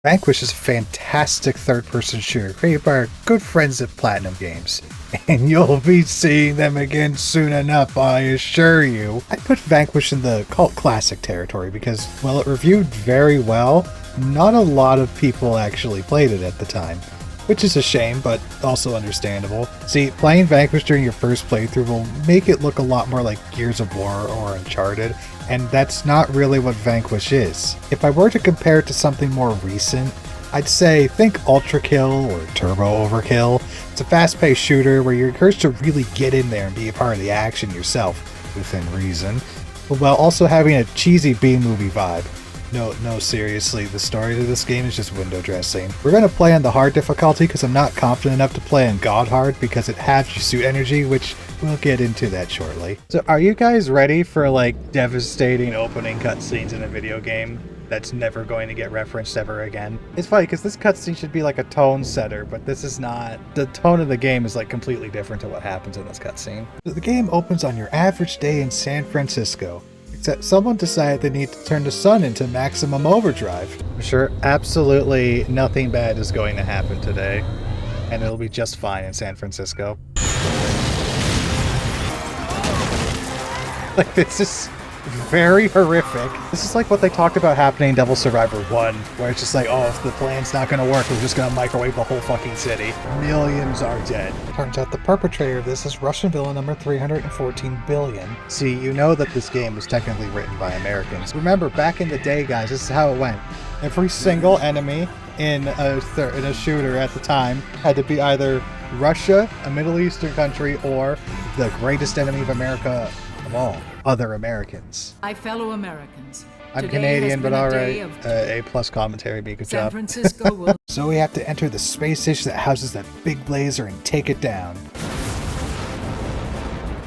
Vanquish is a fantastic third-person shooter created by our good friends at Platinum Games, and you'll be seeing them again soon enough, I assure you. I put Vanquish in the cult classic territory because, while it reviewed very well, not a lot of people actually played it at the time, which is a shame, but also understandable. See, playing Vanquish during your first playthrough will make it look a lot more like Gears of War or Uncharted, and that's not really what Vanquish is. If I were to compare it to something more recent, I'd say think Ultra Kill or Turbo Overkill. It's a fast-paced shooter where you're encouraged to really get in there and be a part of the action yourself, within reason, while also having a cheesy B-movie vibe. No, seriously, the story to this game is just window dressing. We're going to play on the hard difficulty because I'm not confident enough to play on God hard because it halves your suit energy, which we'll get into that shortly. So are you guys ready for like devastating opening cutscenes in a video game that's never going to get referenced ever again? It's funny because this cutscene should be like a tone setter, but this is not. The tone of the game is like completely different to what happens in this cutscene. The game opens on your average day in San Francisco. Except someone decided they need to turn the sun into maximum overdrive. I'm sure absolutely nothing bad is going to happen today, and it'll be just fine in San Francisco. Like, this is very horrific. This is like what they talked about happening in Devil Survivor 1, where it's just like, oh, if the plan's not gonna work, we're just gonna microwave the whole fucking city. Millions are dead. Turns out the perpetrator of this is Russian villain number 314 billion. See, you know that this game was technically written by Americans. Remember, back in the day, guys, this is how it went. Every single enemy in a shooter at the time had to be either Russia, a Middle Eastern country, or the greatest enemy of America of all, other Americans. My fellow Americans. I'm Today Canadian, but alright. A+ commentary, be a good San job. Francisco will. So we have to enter the space station that houses that big blazer and take it down.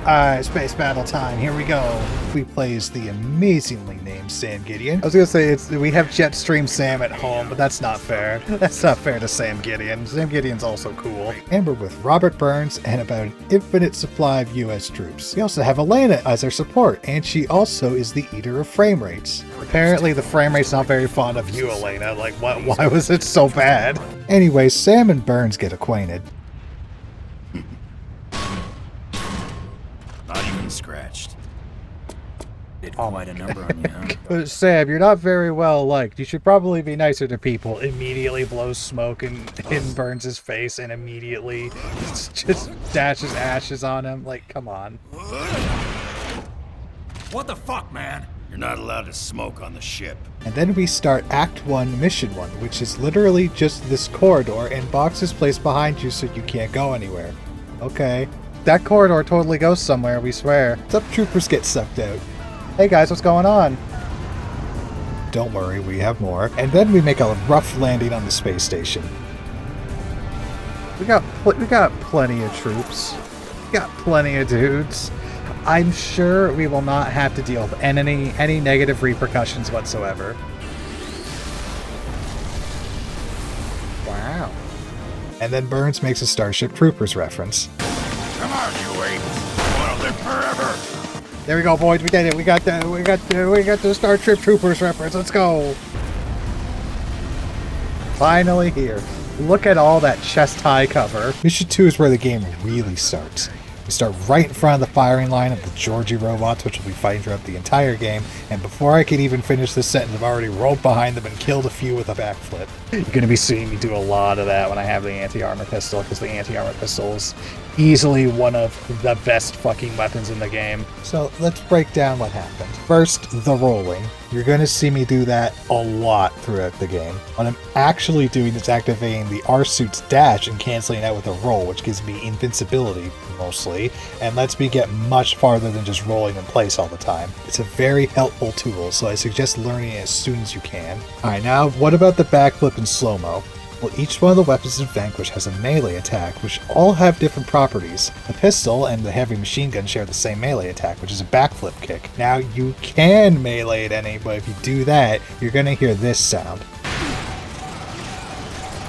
Alright, space battle time, here we go. We play as the amazingly named Sam Gideon. I was gonna say, we have Jetstream Sam at home, but that's not fair. That's not fair to Sam Gideon. Sam Gideon's also cool. And we're with Robert Burns and about an infinite supply of US troops. We also have Elena as our support, and she also is the eater of frame rates. Apparently the frame rate's not very fond of you, Elena. Like, why was it so bad? Anyway, Sam and Burns get acquainted. Not even scratched. Did quite a number on you, huh? Sam, you're not very well liked. You should probably be nicer to people. Immediately blows smoke in Burns' face and immediately just dashes ashes on him. Like, come on. What the fuck, man? You're not allowed to smoke on the ship. And then we start Act 1, Mission 1, which is literally just this corridor and boxes placed behind you so you can't go anywhere. Okay. That corridor totally goes somewhere, we swear. Some troopers get sucked out. Hey guys, what's going on? Don't worry, we have more. And then we make a rough landing on the space station. We got plenty of troops. We got plenty of dudes. I'm sure we will not have to deal with any negative repercussions whatsoever. Wow. And then Burns makes a Starship Troopers reference. Come on, you apes. You wanna live forever? There we go, boys. We did it. We got the Starship Troopers reference. Let's go. Finally here. Look at all that chest-high cover. Mission 2 is where the game really starts. We start right in front of the firing line of the Georgie robots, which will be fighting throughout the entire game, and before I can even finish this sentence, I've already rolled behind them and killed a few with a backflip. You're going to be seeing me do a lot of that when I have the anti-armor pistol, because the anti-armor pistol is easily one of the best fucking weapons in the game. So let's break down what happened. First, the rolling. You're going to see me do that a lot throughout the game. What I'm actually doing is activating the R-Suit's dash and canceling out with a roll, which gives me invincibility, mostly, and lets me get much farther than just rolling in place all the time. It's a very helpful tool, so I suggest learning it as soon as you can. Alright, now what about the backflip and slow-mo? Well, each one of the weapons in Vanquish has a melee attack, which all have different properties. The pistol and the heavy machine gun share the same melee attack, which is a backflip kick. Now, you can melee at any, but if you do that, you're going to hear this sound.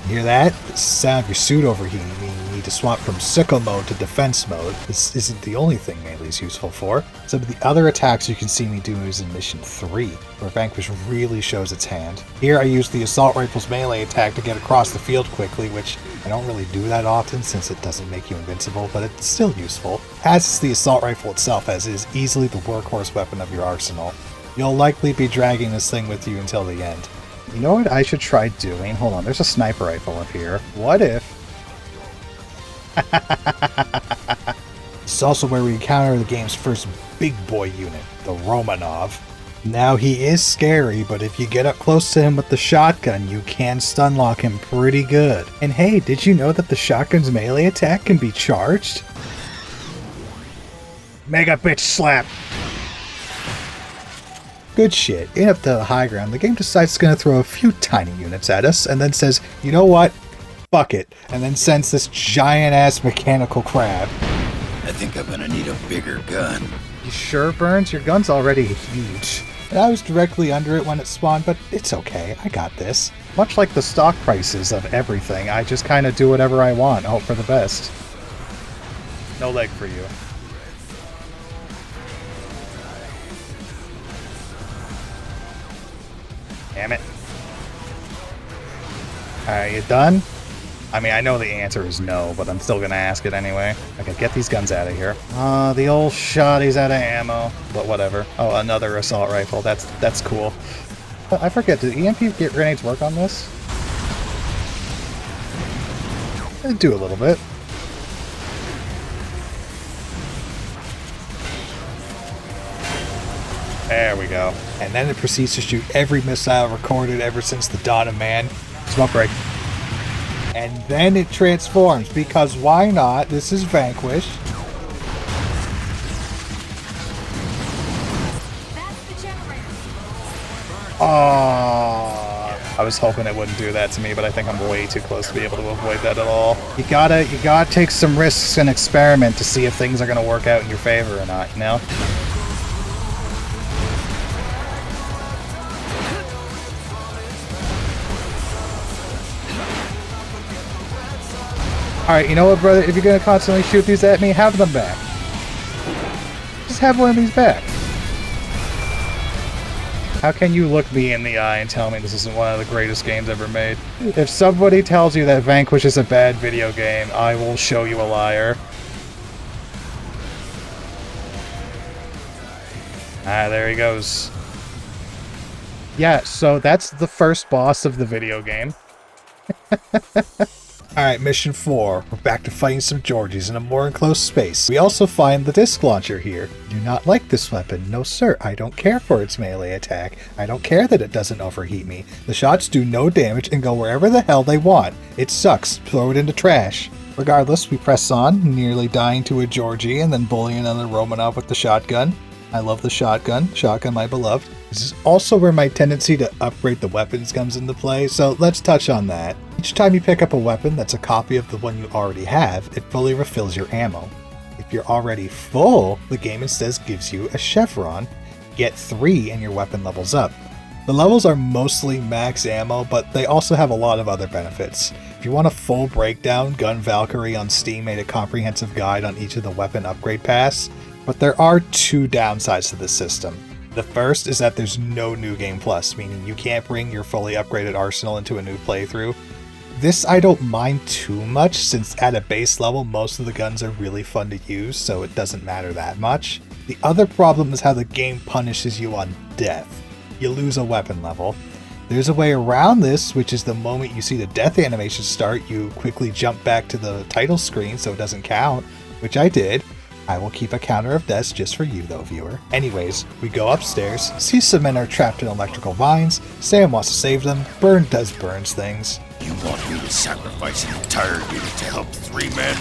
You hear that? It's the sound of your suit overheating, meaning you need need to swap from sickle mode to defense mode. This isn't the only thing melee is useful for. Some of the other attacks you can see me do is in Mission 3, where Vanquish really shows its hand. Here I use the assault rifle's melee attack to get across the field quickly, which I don't really do that often since it doesn't make you invincible, but it's still useful. As is the assault rifle itself, as it is easily the workhorse weapon of your arsenal. You'll likely be dragging this thing with you until the end. You know what I should try doing? Hold on, there's a sniper rifle up here. What if... This is also where we encounter the game's first big boy unit, the Romanov. Now he is scary, but if you get up close to him with the shotgun, you can stun lock him pretty good. And hey, did you know that the shotgun's melee attack can be charged? Mega bitch slap! Good shit. In up to the high ground, the game decides it's going to throw a few tiny units at us, and then says, you know what? Fuck it. And then sends this giant-ass mechanical crab. I think I'm gonna need a bigger gun. You sure, Burns? Your gun's already huge. And I was directly under it when it spawned, but it's okay. I got this. Much like the stock prices of everything, I just kind of do whatever I want, hope for the best. No leg for you. Damn it. Are you done? I mean, I know the answer is no, but I'm still gonna ask it anyway. Okay, get these guns out of here. The old shotty's out of ammo, but whatever. Oh, another assault rifle. That's cool. I forget, do EMP grenades work on this? They do a little bit. There we go. And then it proceeds to shoot every missile recorded ever since the dawn of man. Smoke break. And then it transforms, because why not? This is Vanquish. Oh, I was hoping it wouldn't do that to me, but I think I'm way too close to be able to avoid that at all. You gotta take some risks and experiment to see if things are gonna work out in your favor or not, you know? Alright, you know what, brother? If you're gonna constantly shoot these at me, have them back. Just have one of these back. How can you look me in the eye and tell me this isn't one of the greatest games ever made? If somebody tells you that Vanquish is a bad video game, I will show you a liar. Ah, there he goes. Yeah, so that's the first boss of the video game. Alright, mission 4. We're back to fighting some Georgies in a more enclosed space. We also find the disc launcher here. Do not like this weapon. No sir, I don't care for its melee attack. I don't care that it doesn't overheat me. The shots do no damage and go wherever the hell they want. It sucks. Throw it into trash. Regardless, we press on, nearly dying to a Georgie and then bullying another Romanov with the shotgun. I love the shotgun. Shotgun, my beloved. This is also where my tendency to upgrade the weapons comes into play, so let's touch on that. Each time you pick up a weapon that's a copy of the one you already have, it fully refills your ammo. If you're already full, the game instead gives you a chevron. Get 3 and your weapon levels up. The levels are mostly max ammo, but they also have a lot of other benefits. If you want a full breakdown, Gun Valkyrie on Steam made a comprehensive guide on each of the weapon upgrade paths, but there are 2 downsides to this system. The first is that there's no New Game Plus, meaning you can't bring your fully upgraded arsenal into a new playthrough. This I don't mind too much, since at a base level most of the guns are really fun to use, so it doesn't matter that much. The other problem is how the game punishes you on death. You lose a weapon level. There's a way around this, which is the moment you see the death animation start, you quickly jump back to the title screen so it doesn't count, which I did. I will keep a counter of deaths just for you though, viewer. Anyways, we go upstairs, see some men are trapped in electrical vines, Sam wants to save them, Burn does Burns things. You want me to sacrifice an entire unit to help 3 men?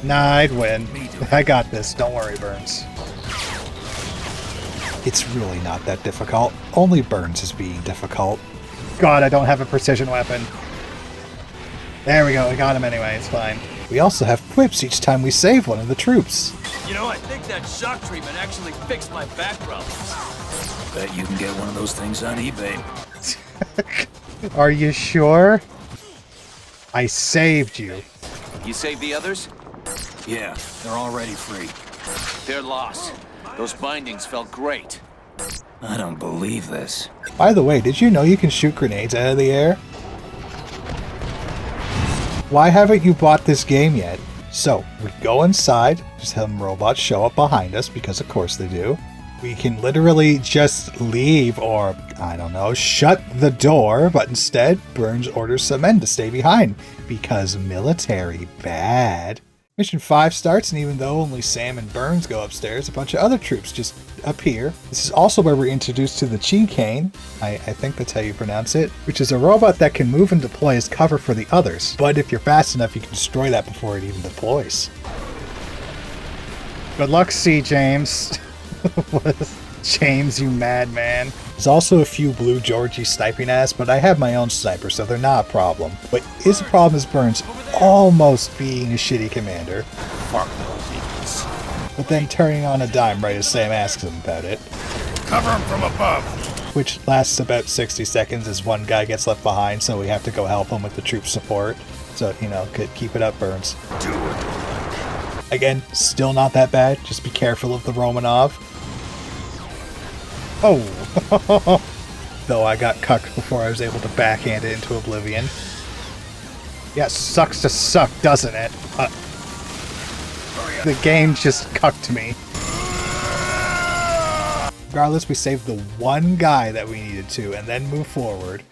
Nah, I'd win. I got this, don't worry, Burns. It's really not that difficult. Only Burns is being difficult. God, I don't have a precision weapon. There we go, I got him anyway, it's fine. We also have quips each time we save one of the troops. You know, I think that shock treatment actually fixed my back problems. Bet you can get one of those things on eBay. Are you sure? I saved you. You saved the others? Yeah, they're already free. They're lost. Those bindings felt great. I don't believe this. By the way, did you know you can shoot grenades out of the air? Why haven't you bought this game yet? So, we go inside, just have robots show up behind us, because of course they do. We can literally just leave, or, I don't know, shut the door, but instead, Burns orders some men to stay behind, because military bad. Mission 5 starts, and even though only Sam and Burns go upstairs, a bunch of other troops just appear. This is also where we're introduced to the Chi-Cane, I think that's how you pronounce it, which is a robot that can move and deploy as cover for the others. But if you're fast enough, you can destroy that before it even deploys. Good luck, C. James. James, you madman. There's also a few Blue Georgie sniping ass, but I have my own sniper, so they're not a problem. What is a problem is Burns almost being a shitty commander, Fuck those idiots. but then turning on a dime right as Sam asks him about it, Cover them from above. which lasts about 60 seconds as one guy gets left behind, so we have to go help him with the troop support. So, you know, keep it up, Burns. Do it. Again, still not that bad, just be careful of the Romanov. Oh! Though I got cucked before I was able to backhand it into oblivion. Yeah, sucks to suck, doesn't it? The game just cucked me. Regardless, we saved the one guy that we needed to, and then move forward.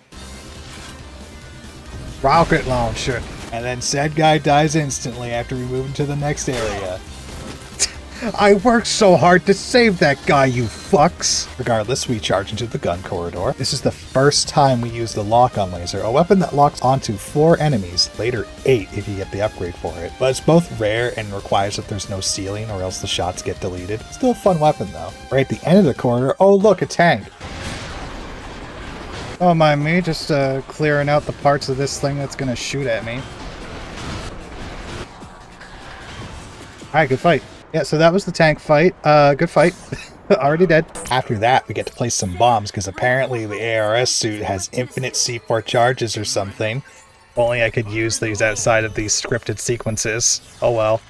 Rocket launcher! And then said guy dies instantly after we move into the next area. I worked so hard to save that guy, you fucks! Regardless, we charge into the gun corridor. This is the first time we use the lock-on laser, a weapon that locks onto 4 enemies, later 8 if you get the upgrade for it. But it's both rare and requires that there's no ceiling or else the shots get deleted. Still a fun weapon though. Right at the end of the corridor, oh look, a tank! Oh, mind me, just clearing out the parts of this thing that's gonna shoot at me. Alright, good fight. Yeah, so that was the tank fight. Good fight. Already dead. After that, we get to place some bombs, because apparently the ARS suit has infinite C4 charges or something. If only I could use these outside of these scripted sequences. Oh well.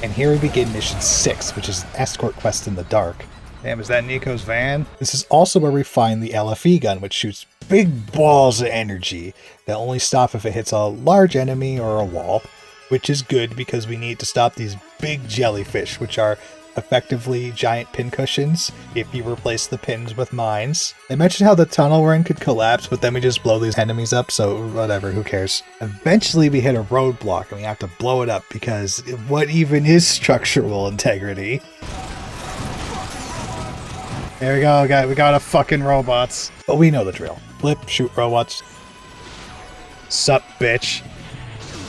And here we begin mission 6, which is an escort quest in the dark. Damn, is that Nico's van? This is also where we find the LFE gun, which shoots big balls of energy that only stop if it hits a large enemy or a wall. Which is good because we need to stop these big jellyfish, which are effectively giant pincushions if you replace the pins with mines. They mentioned how the tunnel we're in could collapse, but then we just blow these enemies up, so whatever, who cares. Eventually we hit a roadblock and we have to blow it up because what even is structural integrity? There we go, guys. We got a fucking robots. But we know the drill. Flip, shoot robots. Sup, bitch.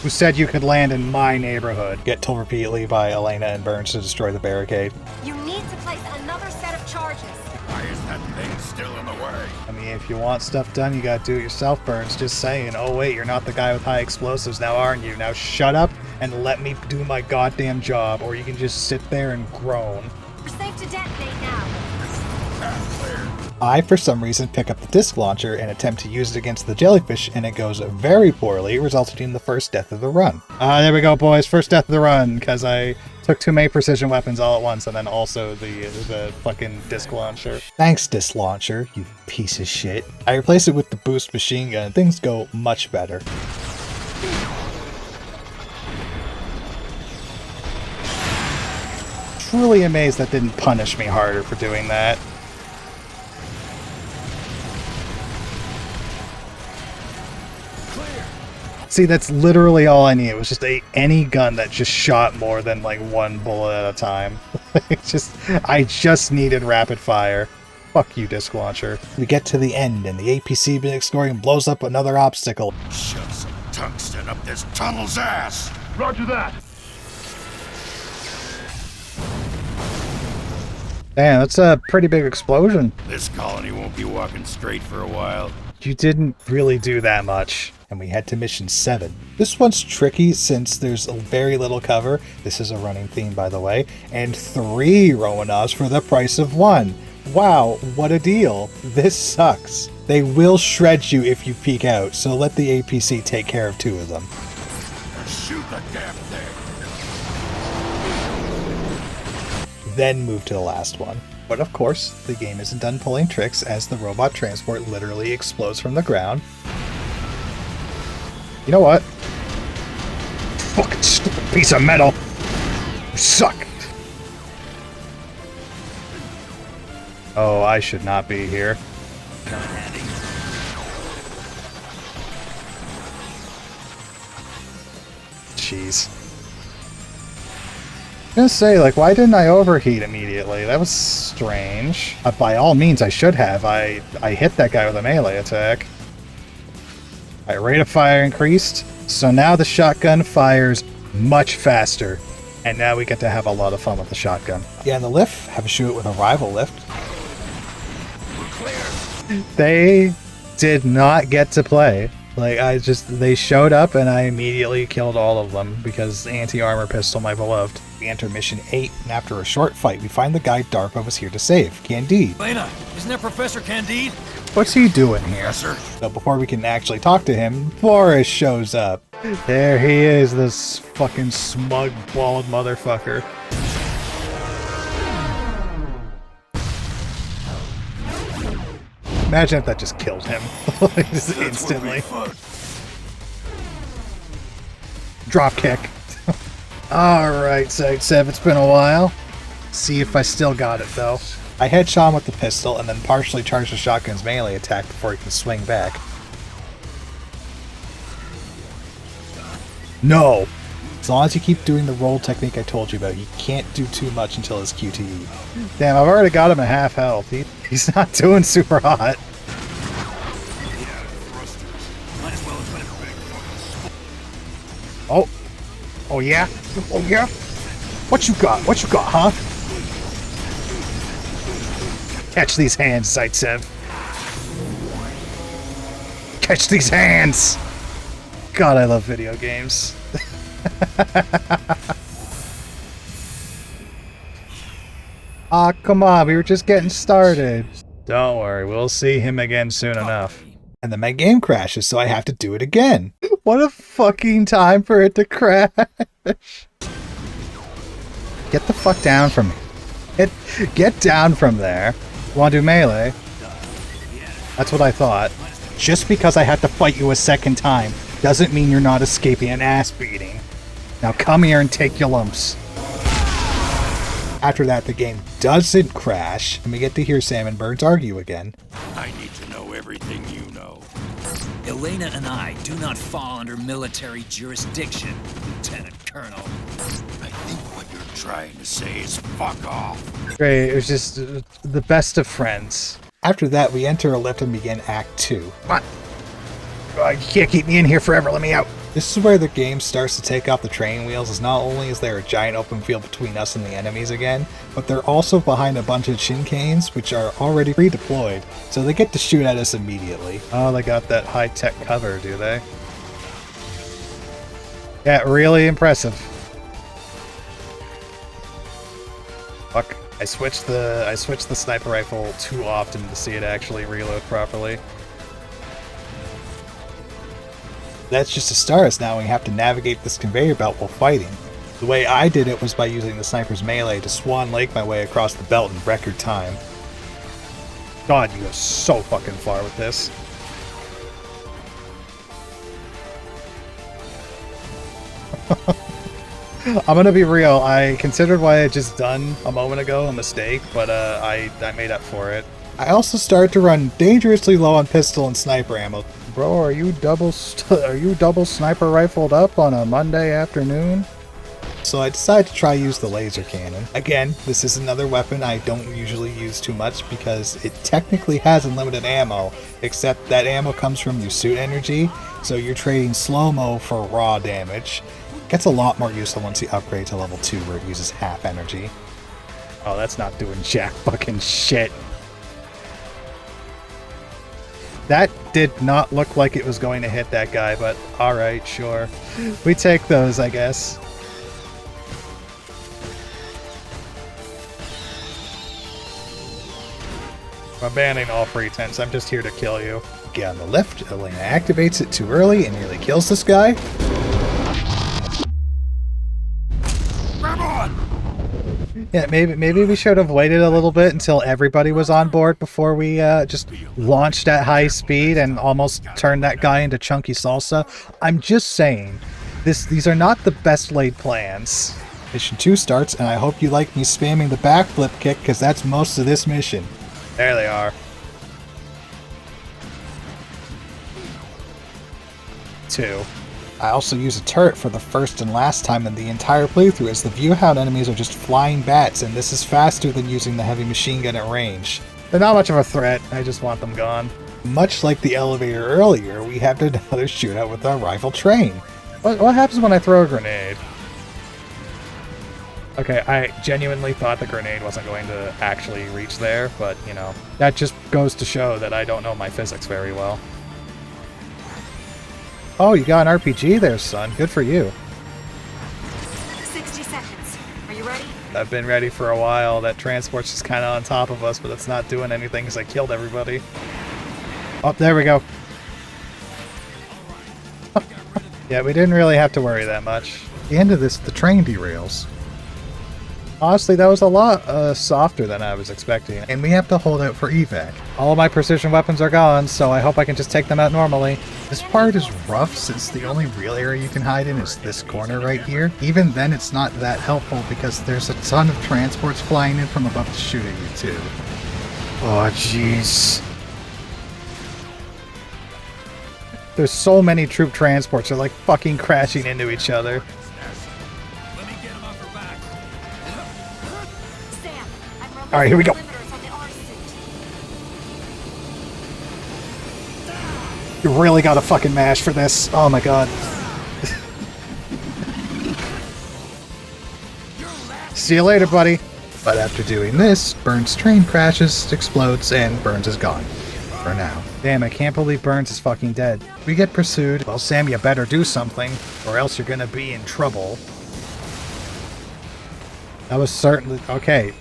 Who said you could land in my neighborhood? Get told repeatedly by Elena and Burns to destroy the barricade. You need to place another set of charges. Why is that thing still in the way? I mean, if you want stuff done, you gotta do it yourself, Burns. Just saying. Oh wait, you're not the guy with high explosives now, aren't you? Now shut up and let me do my goddamn job, or you can just sit there and groan. We're safe to detonate now. I, for some reason, pick up the disc launcher and attempt to use it against the jellyfish, and it goes very poorly, resulting in the first death of the run. There we go, boys. First death of the run, because I took too many precision weapons all at once, and then also the fucking disc launcher. Thanks, disc launcher, you piece of shit. I replace it with the boost machine gun, and things go much better. Truly amazed that didn't punish me harder for doing that. See, that's literally all I need. It was just any gun that just shot more than like one bullet at a time. I just needed rapid fire. Fuck you, disc launcher. We get to the end, and the APC been exploring blows up another obstacle. Shove some tungsten up this tunnel's ass. Roger that. Damn, that's a pretty big explosion. This colony won't be walking straight for a while. You didn't really do that much. And we head to mission 7. This one's tricky since there's very little cover. This is a running theme, by the way. And 3 Romanovs for the price of 1. Wow, what a deal. This sucks. They will shred you if you peek out, so let the APC take care of 2 of them. Shoot Shoot the damn thing. Then move to the last one. But of course, the game isn't done pulling tricks as the robot transport literally explodes from the ground. You know what? Fucking stupid piece of metal! You suck! Oh, I should not be here. Jeez. I was gonna say, like, why didn't I overheat immediately? That was strange. By all means, I should have. I hit that guy with a melee attack. Alright, rate of fire increased. So now the shotgun fires much faster. And now we get to have a lot of fun with the shotgun. Yeah, and the lift, have a shoot with a rival lift. They did not get to play. Like, they showed up and I immediately killed all of them because anti-armor pistol, my beloved. We enter mission 8, and after a short fight, we find the guy DARPA was here to save, Candide. Lena, isn't that Professor Candide? What's he doing here? Sir. So before we can actually talk to him, Boris shows up. There he is, this fucking smug, bald motherfucker. Imagine if that just killed him. Just instantly. Drop kick. Alright, Site Sev, it's been a while. See if I still got it, though. I headshot him with the pistol and then partially charged the shotgun's melee attack before he can swing back. No! As long as you keep doing the roll technique I told you about, you can't do too much until his QTE. Damn, I've already got him at half health. He's not doing super hot. Oh. Oh yeah? Oh yeah? What you got? What you got, huh? Catch these hands, Site Sev. Catch these hands! God, I love video games. Aw, come on, we were just getting started. Don't worry, we'll see him again soon enough. And then my game crashes, so I have to do it again. What a fucking time for it to crash. Get the fuck down from me. Get down from there. Wanna do melee? That's what I thought. Just because I had to fight you a second time doesn't mean you're not escaping an ass beating. Now come here and take your lumps. After that, the game doesn't crash, and we get to hear Sam and Burns argue again. I need to know everything you know. Elena and I do not fall under military jurisdiction, Lieutenant Colonel. I think what you're trying to say is fuck off. Great, it was just the best of friends. After that, we enter a lift and begin Act 2. Come on. You can't keep me in here forever, let me out. This is where the game starts to take off the training wheels, as not only is there a giant open field between us and the enemies again, but they're also behind a bunch of Shinkanes, which are already redeployed, so they get to shoot at us immediately. Oh, they got that high-tech cover, do they? Yeah, really impressive. Fuck. I switched the sniper rifle too often to see it actually reload properly. That's just to start us now. We have to navigate this conveyor belt while fighting. The way I did it was by using the sniper's melee to Swan Lake my way across the belt in record time. God, you go so fucking far with this. I'm gonna be real, I considered what I had just done a moment ago a mistake, but I made up for it. I also started to run dangerously low on pistol and sniper ammo. Bro, are you double sniper rifled up on a Monday afternoon? So I decided to try use the laser cannon. Again, this is another weapon I don't usually use too much because it technically has unlimited ammo, except that ammo comes from your suit energy, so you're trading slow-mo for raw damage. Gets a lot more useful once you upgrade to level 2 where it uses half energy. Oh, that's not doing jack fucking shit. That did not look like it was going to hit that guy, but alright, sure. We take those, I guess. I'm abandoning all pretense, I'm just here to kill you. Get on the lift, Elena activates it too early and nearly kills this guy. Yeah, maybe we should have waited a little bit until everybody was on board before we just launched at high speed and almost turned that guy into chunky salsa. I'm just saying, these are not the best laid plans. Mission 2 starts, and I hope you like me spamming the backflip kick, because that's most of this mission. There they are. 2. I also use a turret for the first and last time in the entire playthrough, as the viewhound enemies are just flying bats, and this is faster than using the heavy machine gun at range. They're not much of a threat, I just want them gone. Much like the elevator earlier, we have another shootout with our rival train. What happens when I throw a grenade? Okay, I genuinely thought the grenade wasn't going to actually reach there, but, you know, that just goes to show that I don't know my physics very well. Oh, you got an RPG there, son. Good for you. 60 seconds. Are you ready? I've been ready for a while. That transport's just kind of on top of us, but it's not doing anything because I killed everybody. Oh, there we go. Yeah, we didn't really have to worry that much. At the end of this, the train derails. Honestly, that was a lot softer than I was expecting, and we have to hold out for evac. All of my precision weapons are gone, so I hope I can just take them out normally. This part is rough since the only real area you can hide in is this corner right here. Even then, it's not that helpful because there's a ton of transports flying in from above to shoot at you too. Oh, jeez. There's so many troop transports, they're like fucking crashing into each other. Alright, here we go. You really gotta fucking mash for this. Oh my god. See you later, buddy. But after doing this, Burns' train crashes, explodes, and Burns is gone. For now. Damn, I can't believe Burns is fucking dead. We get pursued. Well, Sam, you better do something, or else you're gonna be in trouble. That was certainly... Okay.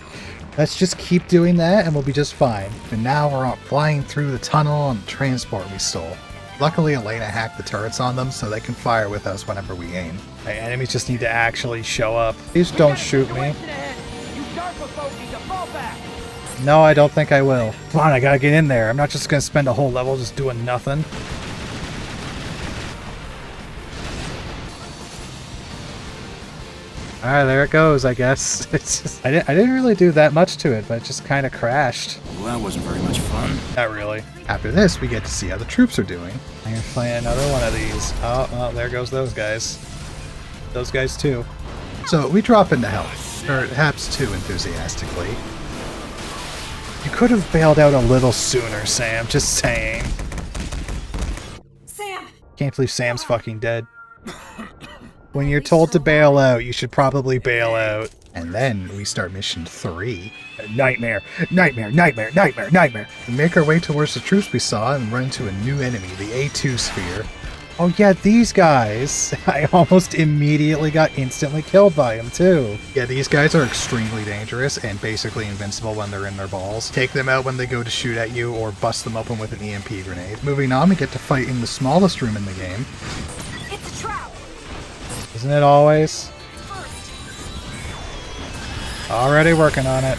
Let's just keep doing that and we'll be just fine. And now we're flying through the tunnel on the transport we stole. Luckily, Elena hacked the turrets on them so they can fire with us whenever we aim. My enemies just need to actually show up. Please don't shoot me. No, I don't think I will. Come on, I gotta get in there. I'm not just gonna spend a whole level just doing nothing. Alright, there it goes, I guess. It's just, I didn't really do that much to it, but it just kind of crashed. Well, that wasn't very much fun. Not really. After this, we get to see how the troops are doing. I'm gonna play another one of these. Oh, well, there goes those guys. Those guys too. So, we drop into help. Or perhaps too enthusiastically. You could have bailed out a little sooner, Sam. Just saying. Sam! Can't believe Sam's fucking dead. When you're told to bail out, you should probably bail out. And then we start mission 3. Nightmare, nightmare, nightmare, nightmare, nightmare. We make our way towards the troops we saw and run into a new enemy, the A2 sphere. Oh yeah, these guys. I almost immediately got instantly killed by them too. Yeah, these guys are extremely dangerous and basically invincible when they're in their balls. Take them out when they go to shoot at you or bust them open with an EMP grenade. Moving on, we get to fight in the smallest room in the game. It's a trap! Isn't it always? Already working on it.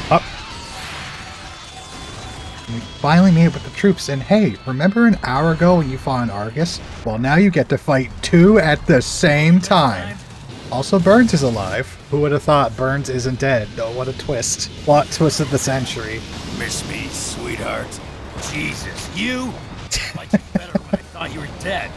Up. We finally made it with the troops, and hey, remember an hour ago when you fought an Argus? Well, now you get to fight 2 at the same time. Also, Burns is alive. Who would have thought Burns isn't dead? Oh, what a twist. Plot twist of the century. Miss me, sweetheart. Jesus, you? I liked you better when I thought you were dead.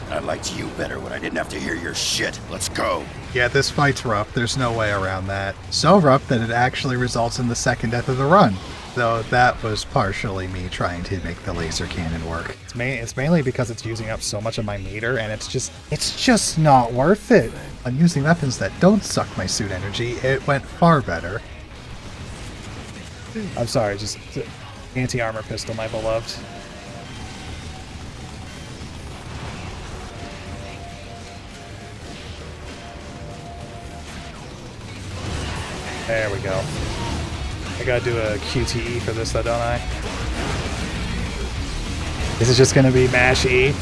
I liked you better when I didn't have to hear your shit. Let's go. Yeah, this fight's rough. There's no way around that. So rough that it actually results in the second death of the run. Though that was partially me trying to make the laser cannon work. It's mainly because it's using up so much of my meter, and it's just not worth it. On using weapons that don't suck my suit energy, it went far better. I'm sorry, just anti-armor pistol, my beloved. There we go. I gotta do a QTE for this though, don't I? This is just gonna be mash E.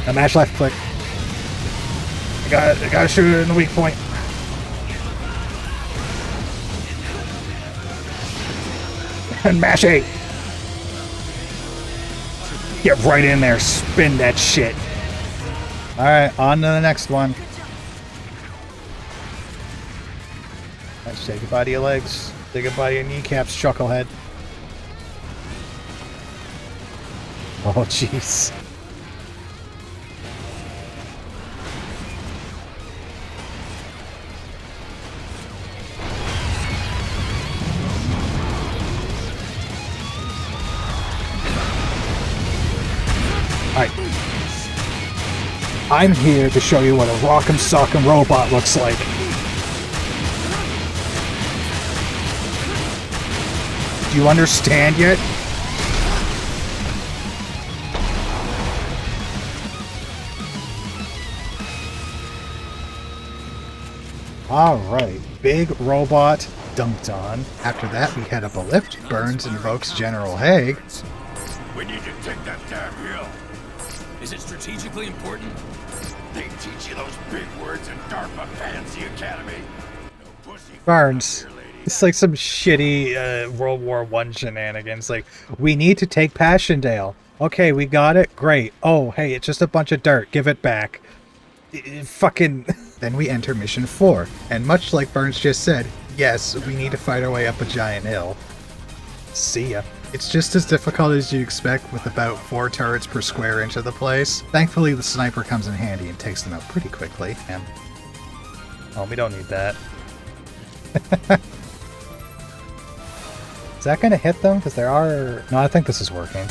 Now mash left click. I gotta shoot it in the weak point. And mash A. Get right in there, spin that shit. Alright, on to the next one. Right, say goodbye to your legs. Say goodbye to your kneecaps, chucklehead. Oh, jeez. Alright. I'm here to show you what a rock'em sock'em robot looks like. Do you understand yet? Alright, big robot dumped on. After that, we head up a lift. Burns invokes General Haig. We need to take that damn hill. Is it strategically important? They teach you those big words in DARPA Fancy Academy. No pussy Burns. here, lady. It's like some shitty World War I shenanigans. Like, we need to take Passchendaele. Okay, we got it. Great. Oh, hey, it's just a bunch of dirt. Give it back. Fucking... Then we enter Mission 4. And much like Burns just said, yes, we need to fight our way up a giant hill. See ya. It's just as difficult as you expect with about 4 turrets per square inch of the place. Thankfully, the sniper comes in handy and takes them out pretty quickly. And... oh, we don't need that. Is that going to hit them? Because there are... no, I think this is working.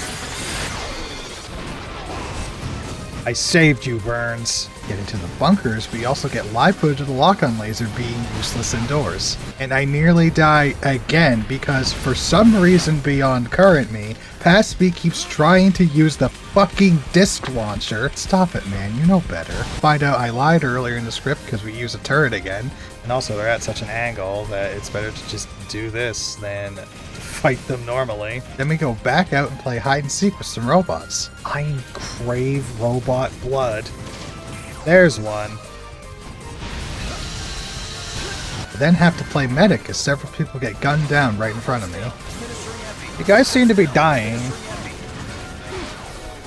I saved you, Burns. Get into the bunkers, we also get live footage of the lock-on laser being useless indoors. And I nearly die again because for some reason beyond current me, past me keeps trying to use the fucking disc launcher. Stop it, man, you know better. Find out I lied earlier in the script because we use a turret again. And also they're at such an angle that it's better to just do this than fight them normally. Then we go back out and play hide and seek with some robots. I crave robot blood. There's one. I then have to play medic as several people get gunned down right in front of me. You guys seem to be dying.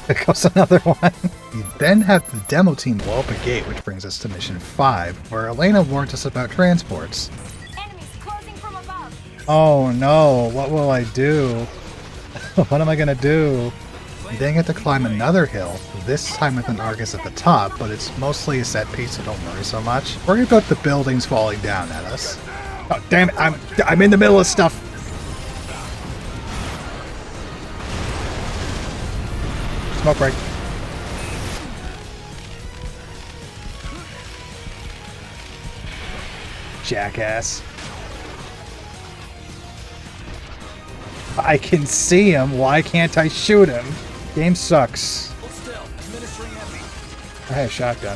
There goes another one. You then have the demo team blow up a gate, which brings us to mission 5, where Elena warned us about transports. Enemies closing from above. Oh no, what will I do? What am I gonna do? You then get to climb another hill, this time with an Argus at the top, but it's mostly a set piece, so don't worry so much. Worry about the buildings falling down at us. Oh damn it, I'm in the middle of stuff! Smoke break. Jackass. I can see him, why can't I shoot him? Game sucks. I had a shotgun.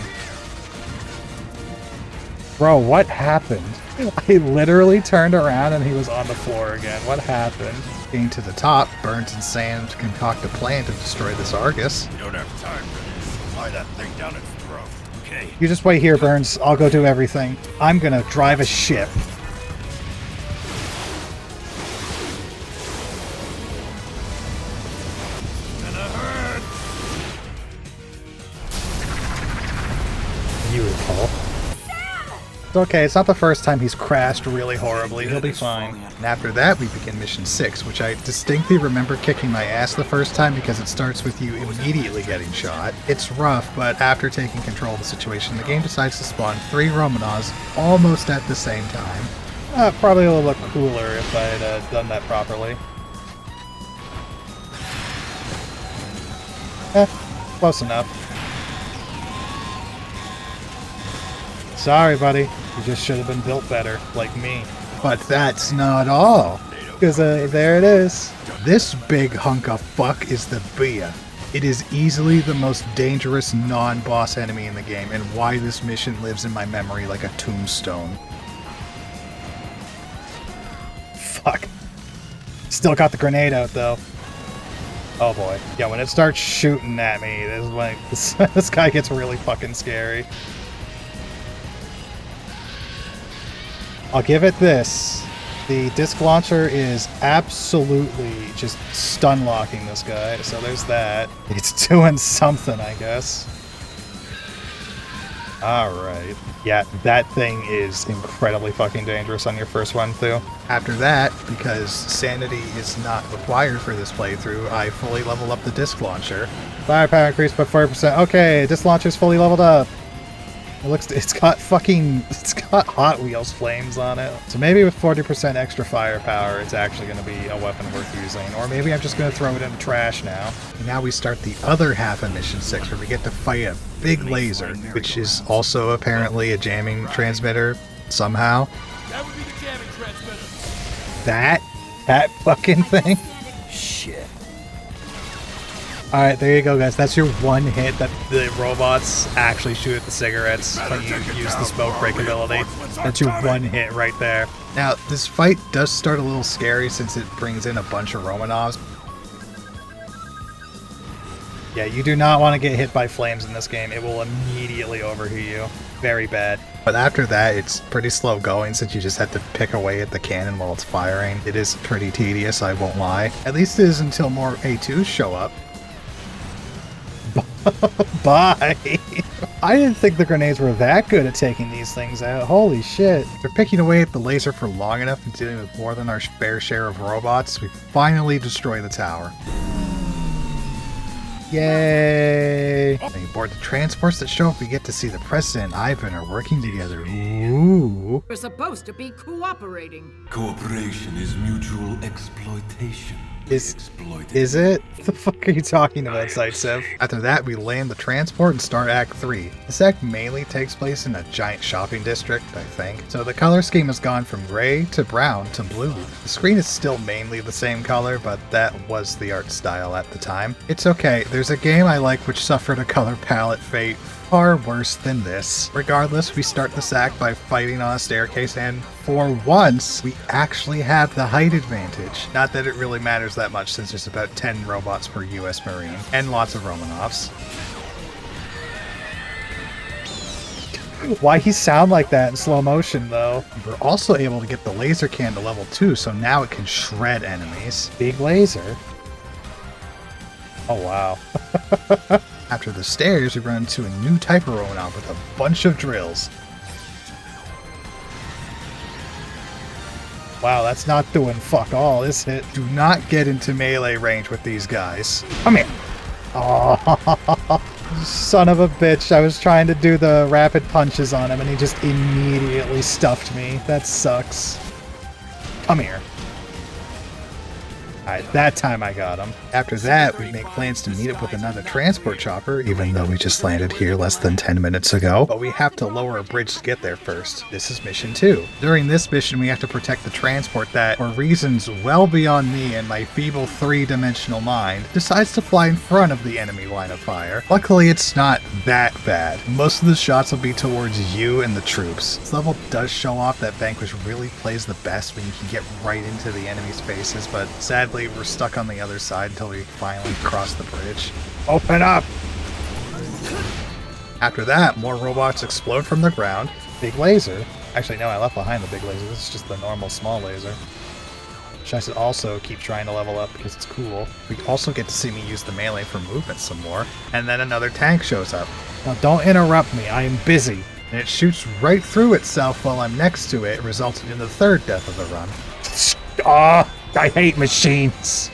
Bro, what happened? I literally turned around and he was on the floor again. What happened? Getting to the top, Burns and Sam concoct a plan to destroy this Argus. We don't have time for this. Fly that thing down its throat. Okay. You just wait here, Burns. I'll go do everything. I'm gonna drive a ship. You recall. It's okay, it's not the first time he's crashed really horribly. He'll be fine. And after that, we begin Mission 6, which I distinctly remember kicking my ass the first time because it starts with you immediately getting shot. It's rough, but after taking control of the situation, the game decides to spawn 3 Romanovs almost at the same time. Probably a little bit cooler if I had done that properly. Close enough. Sorry, buddy. You just should have been built better, like me. But that's not all. Because there it is. This big hunk of fuck is the Bia. It is easily the most dangerous non-boss enemy in the game, and why this mission lives in my memory like a tombstone. Fuck. Still got the grenade out, though. Oh boy. Yeah, when it starts shooting at me, this is when this guy gets really fucking scary. I'll give it this. The disc launcher is absolutely just stun locking this guy, so there's that. It's doing something, I guess. Alright. Yeah, that thing is incredibly fucking dangerous on your first run through. After that, because sanity is not required for this playthrough, I fully level up the disc launcher. Firepower increased by 40%. Okay, disc launcher's fully leveled up. It's got Hot Wheels flames on it. So maybe with 40% extra firepower, it's actually going to be a weapon worth using. Or maybe I'm just going to throw it in the trash now. And now we start the other half of Mission 6, where we get to fight a big laser, which is also apparently a jamming transmitter somehow. That would be the jamming transmitter. That fucking thing? Shit. Alright, there you go, guys. That's your one hit that the robots actually shoot at the cigarettes when you use the smoke break ability. That's your one hit right there. Now, this fight does start a little scary since it brings in a bunch of Romanovs. Yeah, you do not want to get hit by flames in this game. It will immediately overheat you. Very bad. But after that, it's pretty slow going since you just have to pick away at the cannon while it's firing. It is pretty tedious, I won't lie. At least it is until more A2s show up. Bye! I didn't think the grenades were that good at taking these things out. Holy shit. After picking away at the laser for long enough and dealing with more than our fair share of robots, we finally destroy the tower. Yay! When you board the transports that show up, we get to see the President and Ivan are working together. Ooh. We're supposed to be cooperating. Cooperation is mutual exploitation. Is it? What the fuck are you talking about, Sightsev? After that, we land the transport and start Act 3. This act mainly takes place in a giant shopping district, I think. So the color scheme has gone from gray to brown to blue. The screen is still mainly the same color, but that was the art style at the time. It's okay, there's a game I like which suffered a color palette fate far worse than this. Regardless, we start this act by fighting on a staircase, and for once, we actually have the height advantage. Not that it really matters that much since there's about 10 robots per US Marine, and lots of Romanovs. Why he sound like that in slow motion, though? We're also able to get the laser can to level 2, so now it can shred enemies. Big laser. Oh, wow. After the stairs, we run into a new type of Romanov with a bunch of drills. Wow, that's not doing fuck all, is it? Do not get into melee range with these guys. Come here. Oh, son of a bitch. I was trying to do the rapid punches on him and he just immediately stuffed me. That sucks. Come here. Alright, that time I got him. After that, we make plans to meet up with another transport chopper, even though we just landed here less than 10 minutes ago. But we have to lower a bridge to get there first. This is mission 2. During this mission, we have to protect the transport that, for reasons well beyond me and my feeble 3-dimensional mind, decides to fly in front of the enemy line of fire. Luckily, it's not that bad. Most of the shots will be towards you and the troops. This level does show off that Vanquish really plays the best when you can get right into the enemy's faces, but sadly, we're stuck on the other side until we finally cross the bridge. Open up! After that, more robots explode from the ground. Big laser. Actually, no, I left behind the big laser. This is just the normal small laser. Which I should also keep trying to level up because it's cool. We also get to see me use the melee for movement some more. And then another tank shows up. Now, don't interrupt me. I am busy. And it shoots right through itself while I'm next to it, resulting in the third death of the run. Ah! I hate machines.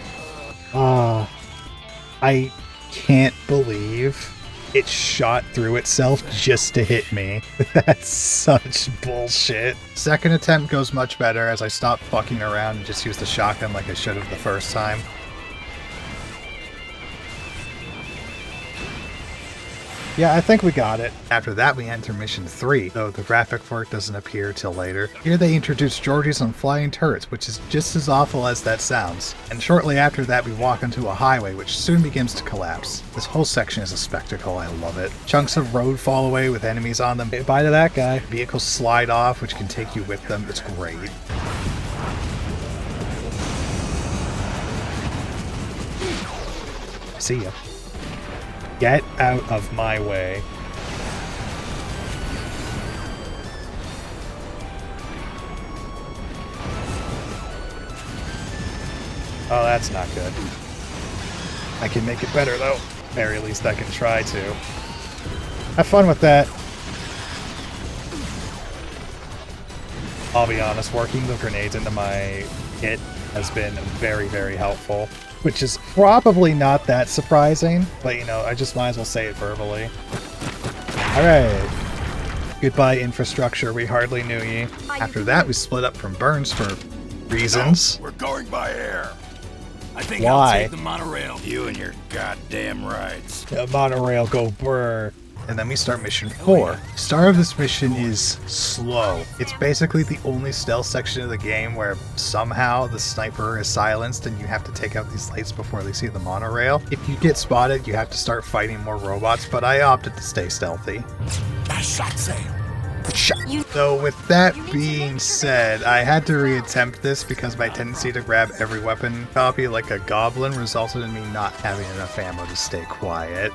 I can't believe it shot through itself just to hit me. That's such bullshit. Second attempt goes much better as I stop fucking around and just use the shotgun like I should have the first time. Yeah, I think we got it. After that, we enter mission 3, though the graphic for it doesn't appear till later. Here they introduce Georgies on flying turrets, which is just as awful as that sounds. And shortly after that, we walk onto a highway, which soon begins to collapse. This whole section is a spectacle, I love it. Chunks of road fall away with enemies on them. Bye to that guy. Vehicles slide off, which can take you with them. It's great. See ya. Get out of my way. Oh, that's not good. I can make it better, though. Very least I can try to. Have fun with that. I'll be honest, working the grenades into my kit has been very, very helpful. Which is probably not that surprising, but you know, I just might as well say it verbally. Alright. Goodbye, infrastructure. We hardly knew ye. After that, we split up from Burns for reasons. No, we're going by air. I think Why? I'll take the monorail. You and your goddamn rights. Monorail go brr. And then we start mission 4. The start of this mission is slow. It's basically the only stealth section of the game where somehow the sniper is silenced and you have to take out these lights before they see the monorail. If you get spotted, you have to start fighting more robots, but I opted to stay stealthy. So with that being said, I had to reattempt this because my tendency to grab every weapon copy like a goblin resulted in me not having enough ammo to stay quiet.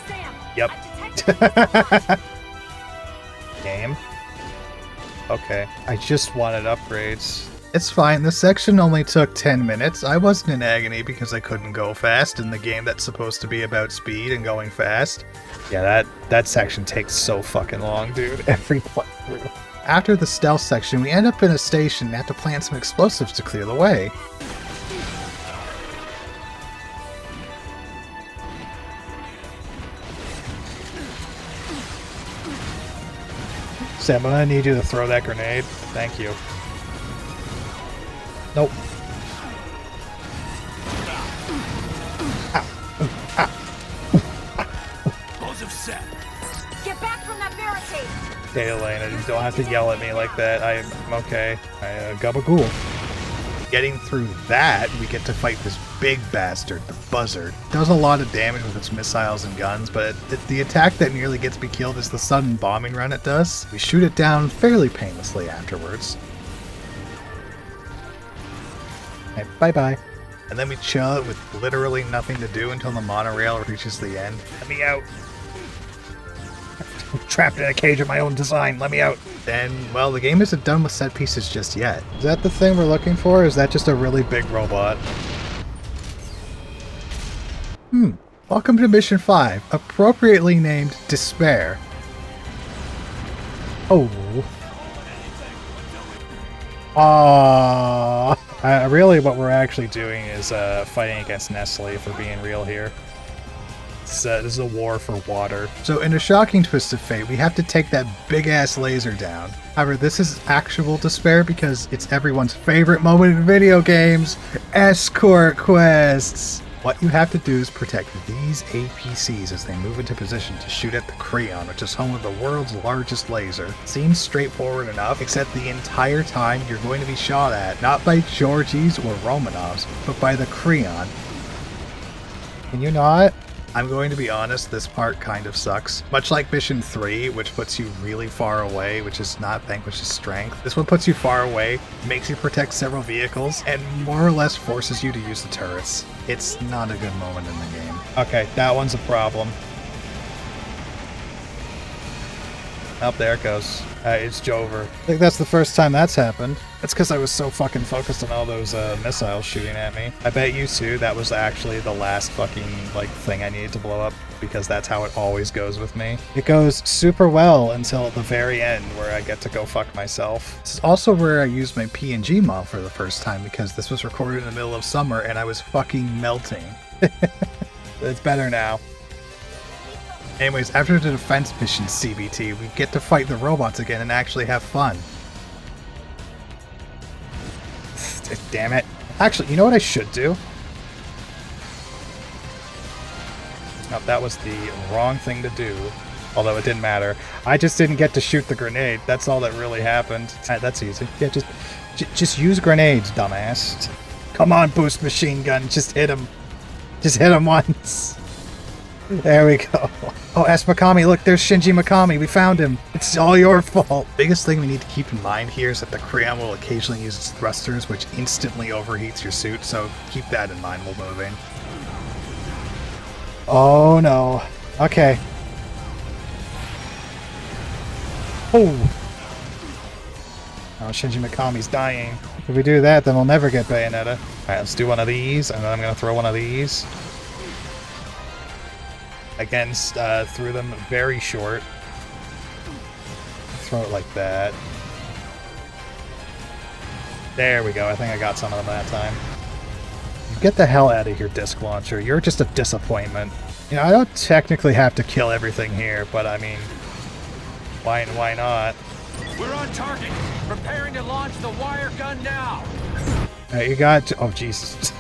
Sam, Yep. I detected Game. Okay. I just wanted upgrades. It's fine, this section only took 10 minutes. I wasn't in agony because I couldn't go fast in the game that's supposed to be about speed and going fast. Yeah, that section takes so fucking long, dude. Every playthrough. After the stealth section, we end up in a station and have to plant some explosives to clear the way. Sam, I'm gonna need you to throw that grenade. Thank you. Nope. Explosive set. Get back from that barricade! Okay, Elena, you don't have to yell at me like that. I'm okay. Gabagool. Getting through that, we get to fight this big bastard, the Buzzard. It does a lot of damage with its missiles and guns, but the attack that nearly gets me killed is the sudden bombing run it does. We shoot it down fairly painlessly afterwards. Okay, bye-bye. And then we chill it with literally nothing to do until the monorail reaches the end. Let me out. I'm trapped in a cage of my own design. Let me out. Then, well, the game isn't done with set pieces just yet. Is that the thing we're looking for? Or is that just a really big robot? Welcome to Mission 5, appropriately named Despair. Oh. Really what we're actually doing is fighting against Nestle, for being real here. This is a war for water. So in a shocking twist of fate, we have to take that big-ass laser down. However, this is actual despair because it's everyone's favorite moment in video games, escort quests. What you have to do is protect these APCs as they move into position to shoot at the Creon, which is home of the world's largest laser. Seems straightforward enough, except the entire time you're going to be shot at, not by Georgies or Romanovs, but by the Creon. Can you not? I'm going to be honest, this part kind of sucks. Much like Mission 3, which puts you really far away, which is not Vanquish's strength, this one puts you far away, makes you protect several vehicles, and more or less forces you to use the turrets. It's not a good moment in the game. Okay, that one's a problem. Oh, there it goes. It's Jover. I think that's the first time that's happened. That's because I was so fucking focused on all those missiles shooting at me. I bet you too, that was actually the last fucking, thing I needed to blow up, because that's how it always goes with me. It goes super well until the very end, where I get to go fuck myself. This is also where I used my PNG mod for the first time, because this was recorded in the middle of summer and I was fucking melting. It's better now. Anyways, after the defense mission CBT, we get to fight the robots again and actually have fun. Damn it. Actually, you know what I should do? Oh, that was the wrong thing to do. Although it didn't matter. I just didn't get to shoot the grenade. That's all that really happened. That's easy. Yeah, just use grenades, dumbass. Come on, boost machine gun. Just hit him. Just hit him once. There we go. Oh, S. Mikami, look, there's Shinji Mikami. We found him. It's all your fault. Biggest thing we need to keep in mind here is that the Creon will occasionally use its thrusters, which instantly overheats your suit, so keep that in mind while moving. Oh, no. Okay. Oh. Oh, Shinji Mikami's dying. If we do that, then we'll never get Bayonetta. Alright, let's do one of these, and then I'm gonna throw one of these. Again, threw them very short. Throw it like that. There we go. I think I got some of them that time. Get the hell out of here, disc launcher. You're just a disappointment. You know, I don't technically have to kill everything here, but I mean, why not? We're on target. Preparing to launch the wire gun now. You got... Oh, Jesus.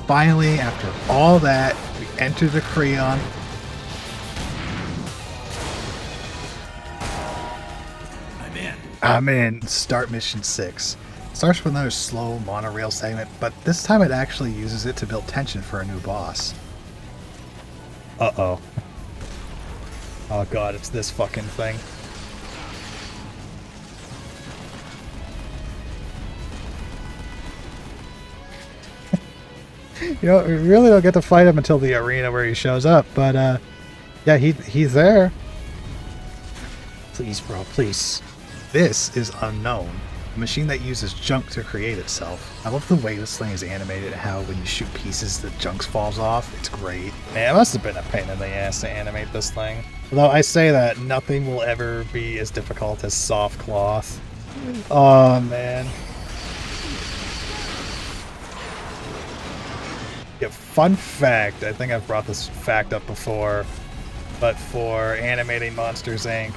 Finally, after all that, we enter the Creon. I'm in. Start mission 6. Starts with another slow monorail segment, but this time it actually uses it to build tension for a new boss. Uh-oh. Oh god, it's this fucking thing. You know, we really don't get to fight him until the arena where he shows up, but yeah, he's there. Please, bro, please. This is Unknown, a machine that uses junk to create itself. I love the way this thing is animated, how when you shoot pieces, the junk falls off. It's great. Man, it must have been a pain in the ass to animate this thing. Although I say that, nothing will ever be as difficult as soft cloth. Oh, man. Yeah, fun fact, I think I've brought this fact up before, but for animating Monsters, Inc.,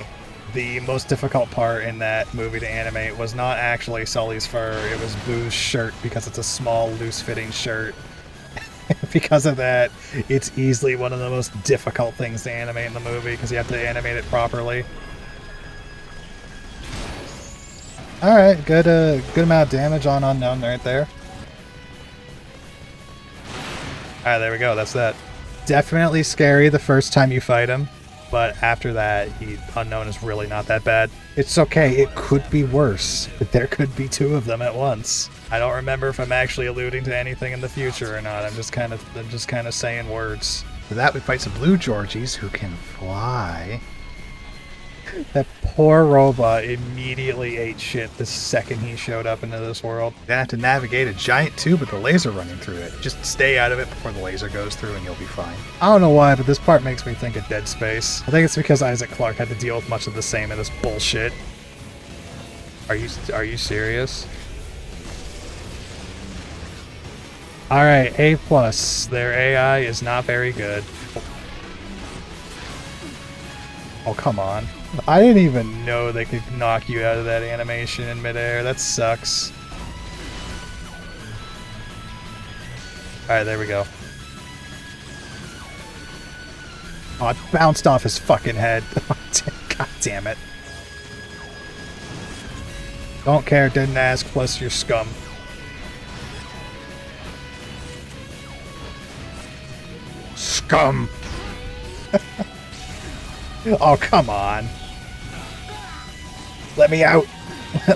the most difficult part in that movie to animate was not actually Sully's fur, it was Boo's shirt, because it's a small, loose-fitting shirt. Because of that, it's easily one of the most difficult things to animate in the movie, because you have to animate it properly. Alright, good amount of damage on Unknown right there. Alright, there we go, that's that. Definitely scary the first time you fight him. But after that, Unknown is really not that bad. It's okay, it could be worse. But there could be two of them at once. I don't remember if I'm actually alluding to anything in the future or not. I'm just kind of saying words. For that, we fight some blue Georgies who can fly. That poor robot immediately ate shit the second he showed up into this world. Then have to navigate a giant tube with a laser running through it. Just stay out of it before the laser goes through and you'll be fine. I don't know why, but this part makes me think of Dead Space. I think it's because Isaac Clarke had to deal with much of the same in this bullshit. Are you serious? Alright, A+. Their AI is not very good. Oh, come on. I didn't even know they could knock you out of that animation in midair. That sucks. Alright, there we go. Oh, it bounced off his fucking head. God damn it. Don't care, didn't ask, plus you're scum. Scum! Oh, come on. Let me out.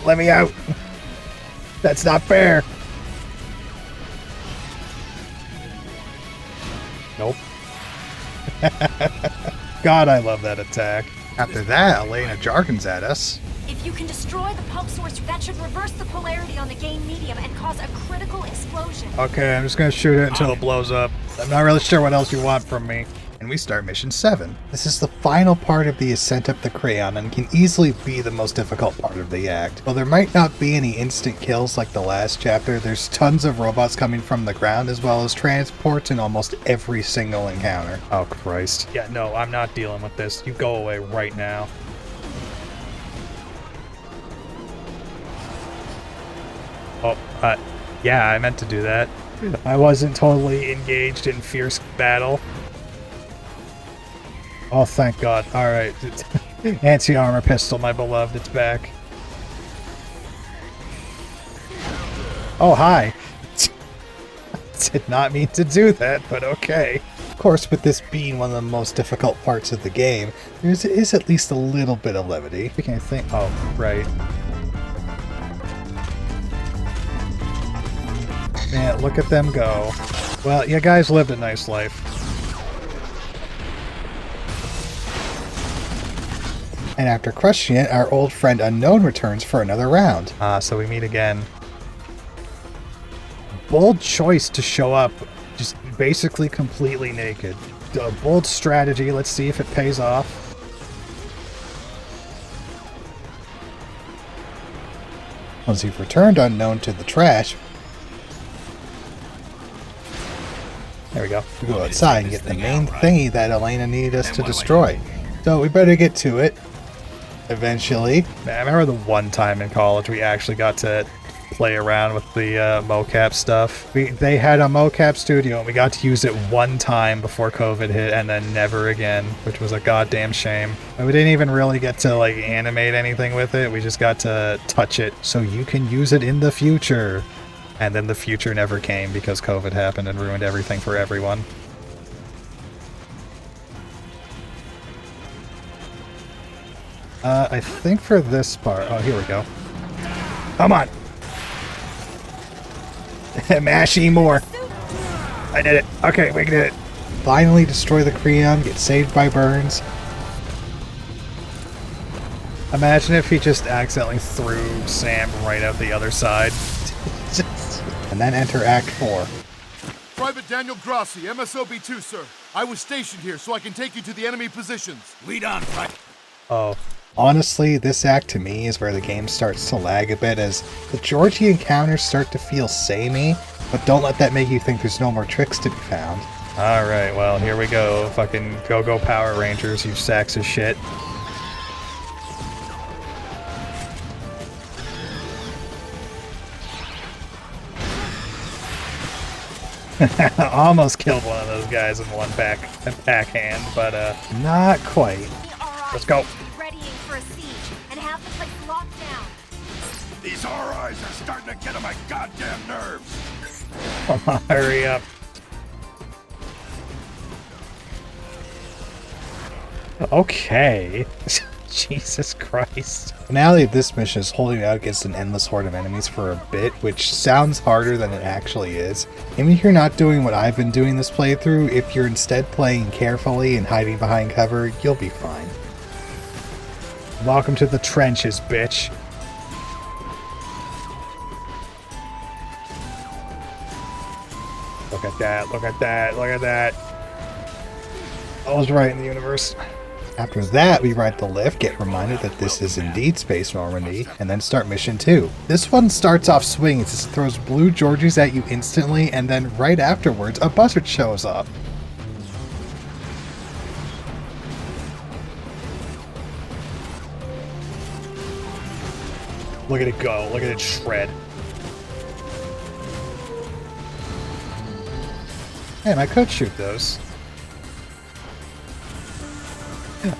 Let me out. That's not fair. Nope. God, I love that attack. After that, Elena jargons at us. If you can destroy the pulse source, that should reverse the polarity on the gain medium and cause a critical explosion. Okay, I'm just gonna shoot it until it blows up. I'm not really sure what else you want from me. And we start mission 7. This is the final part of the ascent up the Creon and can easily be the most difficult part of the act. While there might not be any instant kills like the last chapter, there's tons of robots coming from the ground as well as transports in almost every single encounter. Oh Christ. Yeah, no, I'm not dealing with this. You go away right now. Oh, yeah, I meant to do that. I wasn't totally engaged in fierce battle. Oh, thank God. Alright. Anti-armor pistol, my beloved. It's back. Oh, hi. Did not mean to do that, but okay. Of course, with this being one of the most difficult parts of the game, there is at least a little bit of levity. I can't think. Oh, right. Man, look at them go. Well, you guys lived a nice life. And after crushing it, our old friend Unknown returns for another round. So we meet again. bold choice to show up just basically completely naked. A bold strategy. Let's see if it pays off. Once you've returned unknown to the trash, There we go. we go outside and get the main thingy that Elena needed us to destroy. So we better get to it. Eventually. Man, I remember the one time in college we actually got to play around with the mocap stuff. They had a mocap studio and we got to use it one time before COVID hit and then never again, which was a goddamn shame. And we didn't even really get to like animate anything with it. We just got to touch it so you can use it in the future. And then the future never came because COVID happened and ruined everything for everyone. I think for this part... Oh, here we go. Come on! Mash E more! I did it! Okay, we did it! Finally destroy the Creon, get saved by Burns. Imagine if he just accidentally threw Sam right out the other side. And then enter Act 4. Private Daniel Grassi, MSOB-2, sir. I was stationed here so I can take you to the enemy positions. Lead on, Private. Oh. Honestly, this act to me is where the game starts to lag a bit as the Georgie encounters start to feel samey, but don't let that make you think there's no more tricks to be found. Alright, well, here we go. Fucking go-go Power Rangers, you sacks of shit. Almost killed one of those guys in one backhand, but not quite. Let's go. Readying for a siege and have the place locked down. These RIs are starting to get on my goddamn nerves. Come on, hurry up. Okay. Jesus Christ. The finale of this mission is holding out against an endless horde of enemies for a bit, which sounds harder than it actually is. Even if you're not doing what I've been doing this playthrough, if you're instead playing carefully and hiding behind cover, you'll be fine. Welcome to the trenches, bitch. Look at that, look at that, look at that. I was right in the universe. After that, we ride the lift, get reminded that this is indeed Space Normandy, and then start mission 2. This one starts off swinging as it throws blue Georgies at you instantly, and then right afterwards, a buzzard shows up. Look at it go, look at it shred. Man, I could shoot those.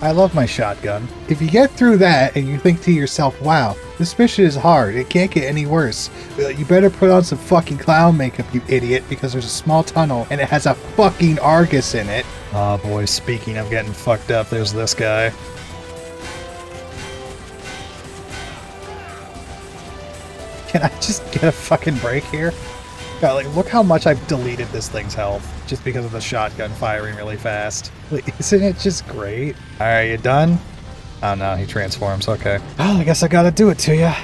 I love my shotgun. If you get through that and you think to yourself, wow, this mission is hard, it can't get any worse, you better put on some fucking clown makeup, you idiot, because there's a small tunnel and it has a fucking Argus in it. Oh boy, speaking of getting fucked up, there's this guy. Can I just get a fucking break here? God, like, look how much I've deleted this thing's health just because of the shotgun firing really fast. Like, isn't it just great? Alright, you done? Oh no, he transforms, okay. Oh, I guess I gotta do it to ya.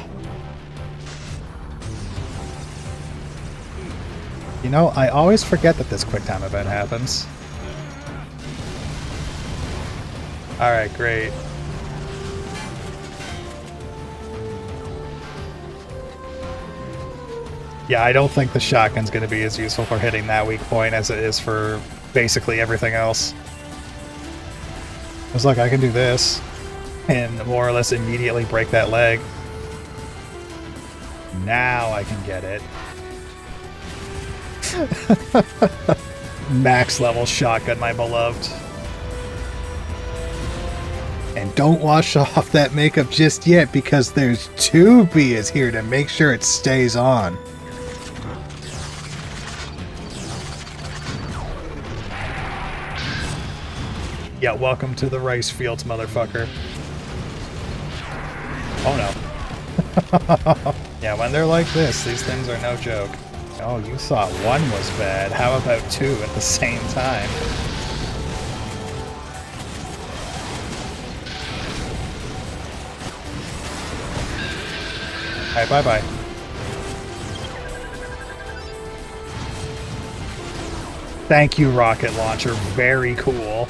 You know, I always forget that this quick time event happens. Alright, great. Yeah, I don't think the shotgun's going to be as useful for hitting that weak point as it is for basically everything else. It's like I can do this and more or less immediately break that leg. Now I can get it. Max level shotgun, my beloved. And don't wash off that makeup just yet because there's 2 Bias here to make sure it stays on. Yeah, welcome to the rice fields, motherfucker. Oh no. Yeah, when they're like this, these things are no joke. Oh, you thought one was bad. How about 2 at the same time? Alright, bye-bye. Thank you, rocket launcher. Very cool.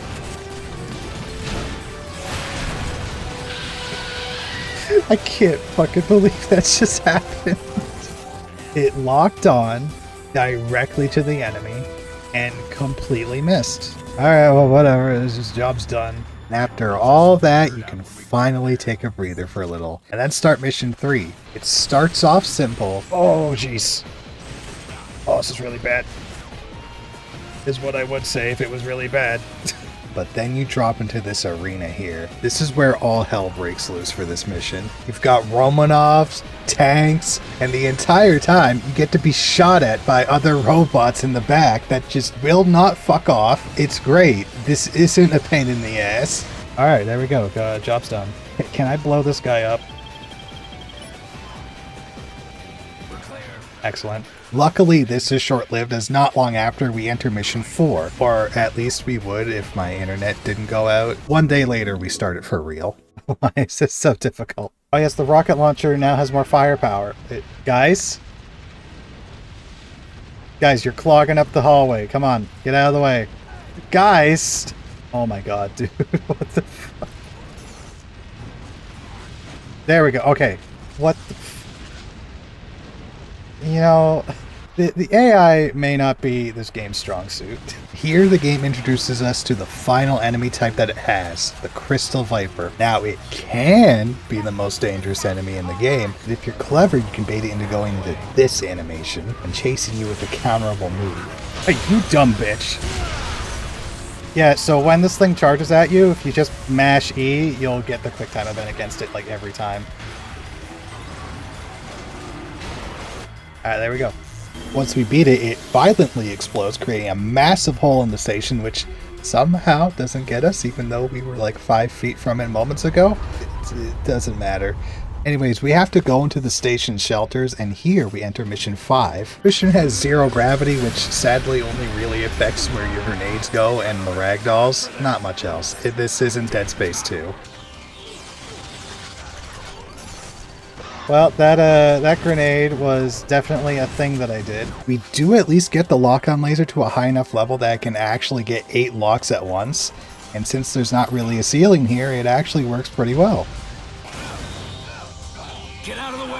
I can't fucking believe that's just happened. It locked on directly to the enemy and completely missed. Alright, well, whatever. This job's done. And after all that, you can finally take a breather for a little. And then start mission 3. It starts off simple. Oh, jeez. Oh, this is really bad. Is what I would say if it was really bad. But then you drop into this arena here. This is where all hell breaks loose for this mission. You've got Romanovs, tanks, and the entire time you get to be shot at by other robots in the back that just will not fuck off. It's great. This isn't a pain in the ass. Alright, there we go. Job's done. Can I blow this guy up? We're clear. Excellent. Luckily, this is short-lived, as not long after we enter mission 4. Or at least we would if my internet didn't go out. One day later, we start it for real. Why is this so difficult? Oh yes, the rocket launcher now has more firepower. Guys? Guys, you're clogging up the hallway. Come on, get out of the way. Guys! Oh my god, dude. What the fuck? There we go. Okay. What the You know, the AI may not be this game's strong suit. Here the game introduces us to the final enemy type that it has, the Crystal Viper. Now it can be the most dangerous enemy in the game, but if you're clever you can bait it into going into this animation and chasing you with a counterable move. Hey, you dumb bitch! Yeah, so when this thing charges at you, if you just mash E, you'll get the quick time event against it like every time. Alright, there we go. Once we beat it, it violently explodes, creating a massive hole in the station, which somehow doesn't get us, even though we were like 5 feet from it moments ago. It doesn't matter. Anyways, we have to go into the station shelters, and here we enter mission 5. Mission has 0 gravity, which sadly only really affects where your grenades go and the ragdolls. Not much else. This isn't Dead Space 2. Well, that grenade was definitely a thing that I did. We do at least get the lock-on laser to a high enough level that I can actually get 8 locks at once. And since there's not really a ceiling here, it actually works pretty well. Get out of the way!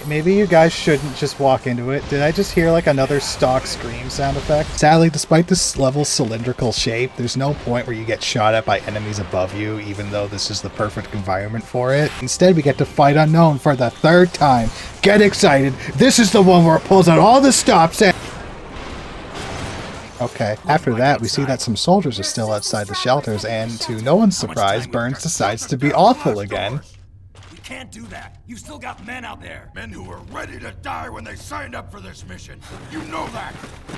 Maybe you guys shouldn't just walk into it. Did I just hear like another stock scream sound effect? Sadly, despite this level's cylindrical shape, there's no point where you get shot at by enemies above you, even though this is the perfect environment for it. Instead, we get to fight Unknown for the 3rd time. Get excited! This is the one where it pulls out all the stops and... Okay, after that, we see that some soldiers are still outside the shelters, and to no one's surprise, Burns decides to be awful again. Can't do that. You've still got men out there. Men who were ready to die when they signed up for this mission. You know that.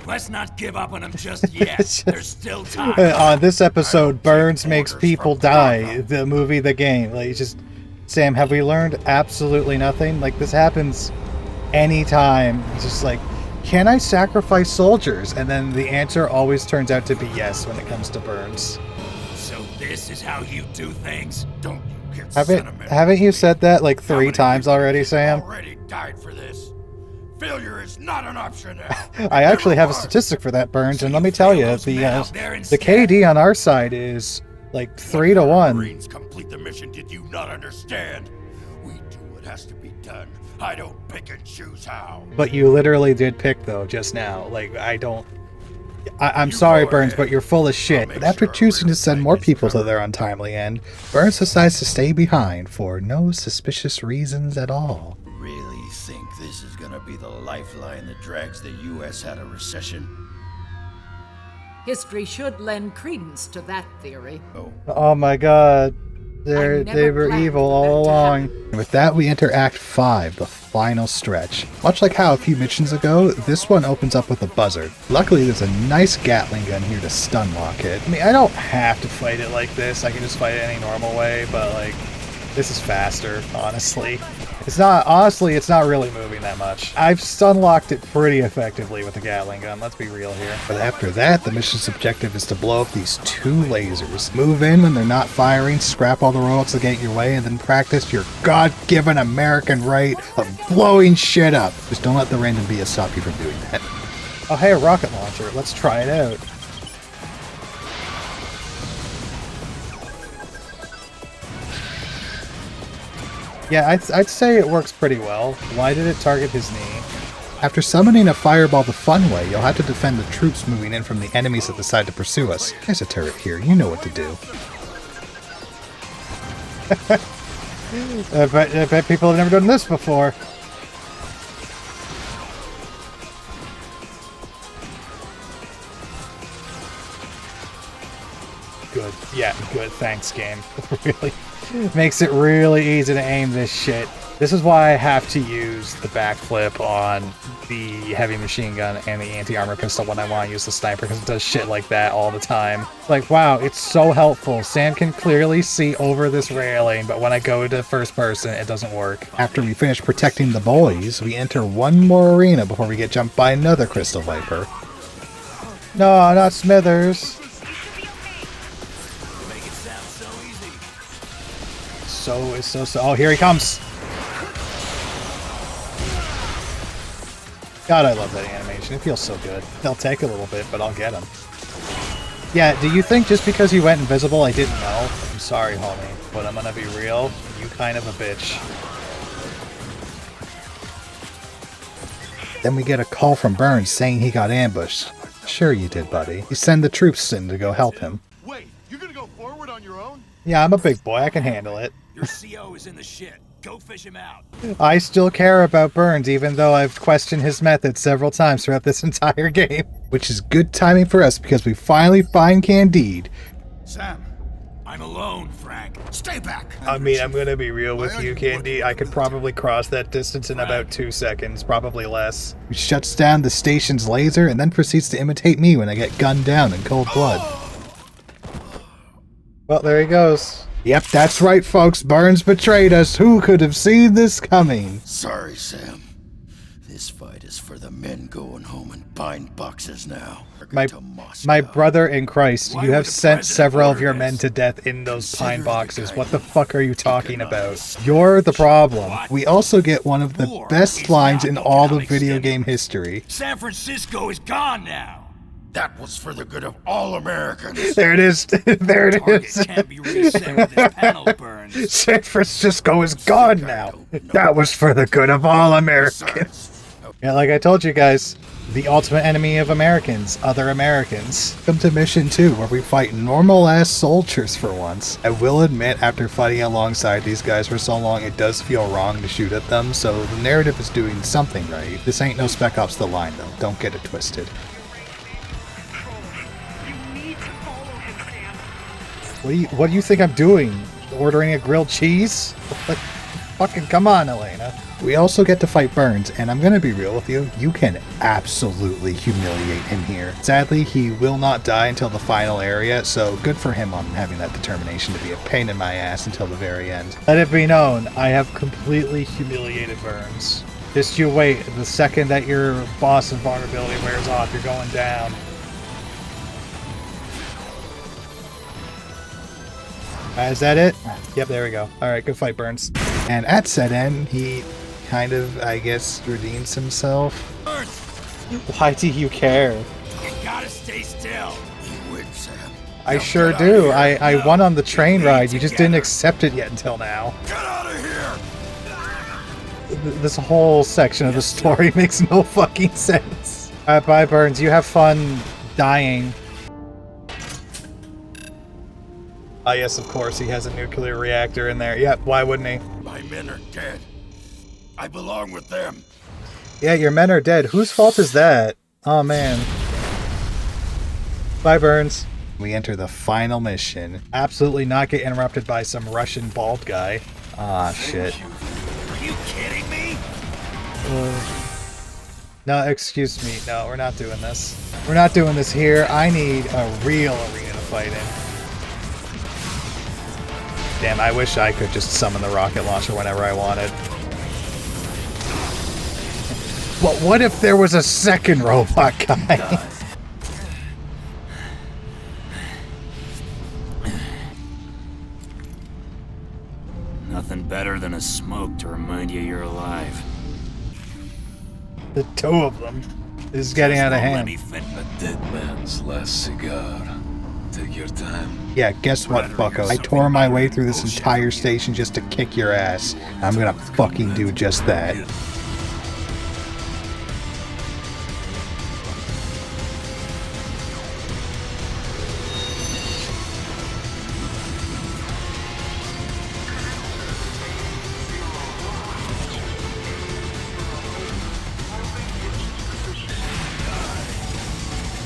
Let's not give up on them just yet. There's still time. On this episode, Burns makes people die. The movie, the game. Like, just... Sam, have we learned absolutely nothing? Like, this happens anytime. It's just like, can I sacrifice soldiers? And then the answer always turns out to be yes when it comes to Burns. So this is how you do things? Don't you get Haven't you said that like 3 times already, Sam? Already died for this. Failure is not an option now. I actually have a statistic for that, Burns, and let me tell you, the KD on our side is like 3 to 1. Marines complete the mission. Did you not understand? We do what has to be done. I don't pick and choose how. But you literally did pick though just now. Like I'm sorry, Burns, but you're full of shit. But after choosing to send more people to their untimely end, Burns decides to stay behind for no suspicious reasons at all. Really think this is gonna be the lifeline that drags the U.S. out of recession? History should lend credence to that theory. Oh my god. I They never were planned evil for all that to along. happen. And with that, we enter Act 5, the final stretch. Much like how a few missions ago, this one opens up with a buzzard. Luckily, there's a nice Gatling gun here to stun lock it. I mean, I don't have to fight it like this. I can just fight it any normal way, but like, this is faster, honestly. It's not really moving that much. I've stun locked it pretty effectively with the Gatling gun, let's be real here. But after that, the mission's objective is to blow up these 2 lasers. Move in when they're not firing, scrap all the robots that get in your way, and then practice your God-given American right of blowing shit up. Just don't let the random BS stop you from doing that. Oh hey, a rocket launcher. Let's try it out. Yeah, I'd say it works pretty well. Why did it target his knee? After summoning a fireball the fun way, you'll have to defend the troops moving in from the enemies that decide to pursue us. There's a turret here, you know what to do. I bet people have never done this before. Good. Yeah, good. Thanks, game. Really makes it really easy to aim this shit. This is why I have to use the backflip on the heavy machine gun and the anti-armor pistol when I want to use the sniper, because it does shit like that all the time. Like, wow, it's so helpful. Sam can clearly see over this railing, but when I go to first person, it doesn't work. After we finish protecting the boys, we enter one more arena before we get jumped by another Crystal Viper. No, not Smithers. So. Oh, here he comes. God, I love that animation. It feels so good. They'll take a little bit, but I'll get him. Yeah, do you think just because he went invisible I didn't know? I'm sorry, homie, but I'm gonna be real. You kind of a bitch. Then we get a call from Burns saying he got ambushed. Sure you did, buddy. You send the troops in to go help him. Wait, you're gonna go forward on your own? Yeah, I'm a big boy. I can handle it. Your CO is in the shit. Go fish him out. I still care about Burns, even though I've questioned his methods several times throughout this entire game. Which is good timing for us because we finally find Candide. Sam, I'm alone, Frank. Stay back. I mean, I'm gonna be real with you, Candy. I could probably cross that distance in about 2 seconds, probably less. He shuts down the station's laser and then proceeds to imitate me when I get gunned down in cold blood. Well, there he goes. Yep, that's right, folks. Burns betrayed us. Who could have seen this coming? sorry, Sam. This fight is for the men going home and buying boxes now. My brother in Christ, you have sent several of your men to death in those pine boxes. What the fuck are you talking about? You're the problem. We also get one of the best lines in all of video game history. San Francisco is gone now. That was for the good of all Americans. There it is. There it Target is. can't be reset with this panel burns. San Francisco is gone now. That was for the good of all Americans. Yeah, like I told you guys, the ultimate enemy of Americans, other Americans. Come to mission 2, where we fight normal-ass soldiers for once. I will admit, after fighting alongside these guys for so long, it does feel wrong to shoot at them, so the narrative is doing something right. This ain't no Spec Ops The Line, though. Don't get it twisted. What do you think I'm doing? Ordering a grilled cheese? Like, fucking come on, Elena. We also get to fight Burns, and I'm gonna be real with you, you can absolutely humiliate him here. Sadly, he will not die until the final area, so good for him on having that determination to be a pain in my ass until the very end. Let it be known, I have completely humiliated Burns. Just you wait, the second that your boss invulnerability wears off, you're going down. Is that it? Yep, there we go. Alright, good fight, Burns. And at said end, he kind of, I guess, redeems himself. Why do you care? You gotta stay still. You win, Sam. I Now sure get out of do. here. I won on the train ride. You just didn't accept it yet until now. Get out of here! This whole section of the story makes no fucking sense. Bye, Burns. You have fun dying. Ah, yes, of course. He has a nuclear reactor in there. Yep, why wouldn't he? My men are dead. I belong with them. Yeah, your men are dead. Whose fault is that? Oh, man. Bye, Burns. We enter the final mission. Absolutely not get interrupted by some Russian bald guy. Ah, shit. Are you kidding me? No, excuse me. No, we're not doing this. We're not doing this here. I need a real arena to fight in. Damn, I wish I could just summon the rocket launcher whenever I wanted. But what if there was a second robot guy? Nothing better than a smoke to remind you you're alive. The two of them. This is getting out of Just won't let hand. me fin- A dead man's last cigar take your time. Yeah, guess what, bucko? I tore my way through this entire station just to kick your ass. I'm gonna fucking do just that.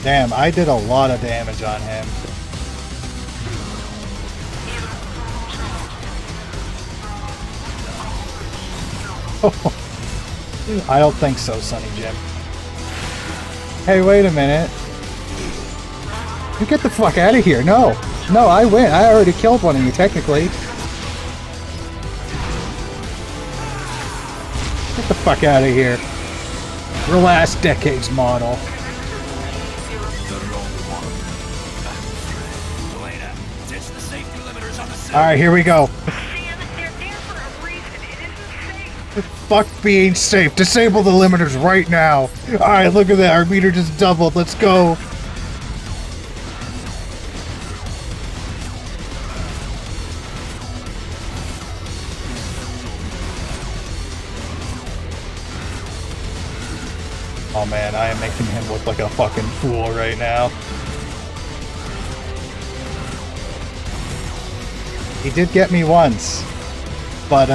Damn, I did a lot of damage on him. I don't think so, Sonny Jim. Hey, wait a minute. You get the fuck out of here. No. No, I win. I already killed one of you, technically. Get the fuck out of here. Your last decade's model. Alright, here we go. Fuck being safe. Disable the limiters right now. Alright, look at that. Our meter just doubled. Let's go. Oh man, I am making him look like a fucking fool right now. He did get me once, but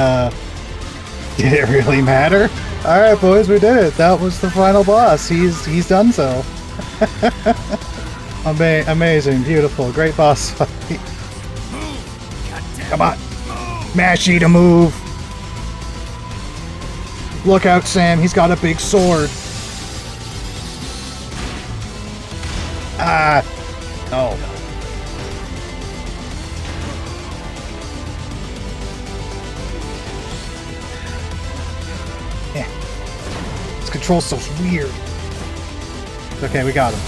did it really matter? Alright boys, we did it. That was the final boss. He's done so. Amazing, beautiful, great boss fight. Come on. Mashy to move. Look out, Sam, he's got a big sword. Ah! No. This control so weird. Okay, we got him.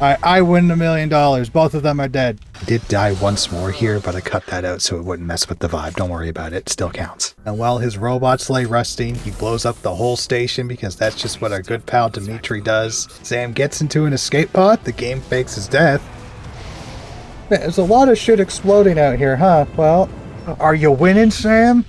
Alright, I win $1 million. Both of them are dead. I did die once more here, but I cut that out so it wouldn't mess with the vibe. Don't worry about it. It still counts. And while his robots lay rusting, he blows up the whole station because that's just what our good pal Dimitri does. Sam gets into an escape pod. The game fakes his death. Man, there's a lot of shit exploding out here, huh? Well, are you winning, Sam?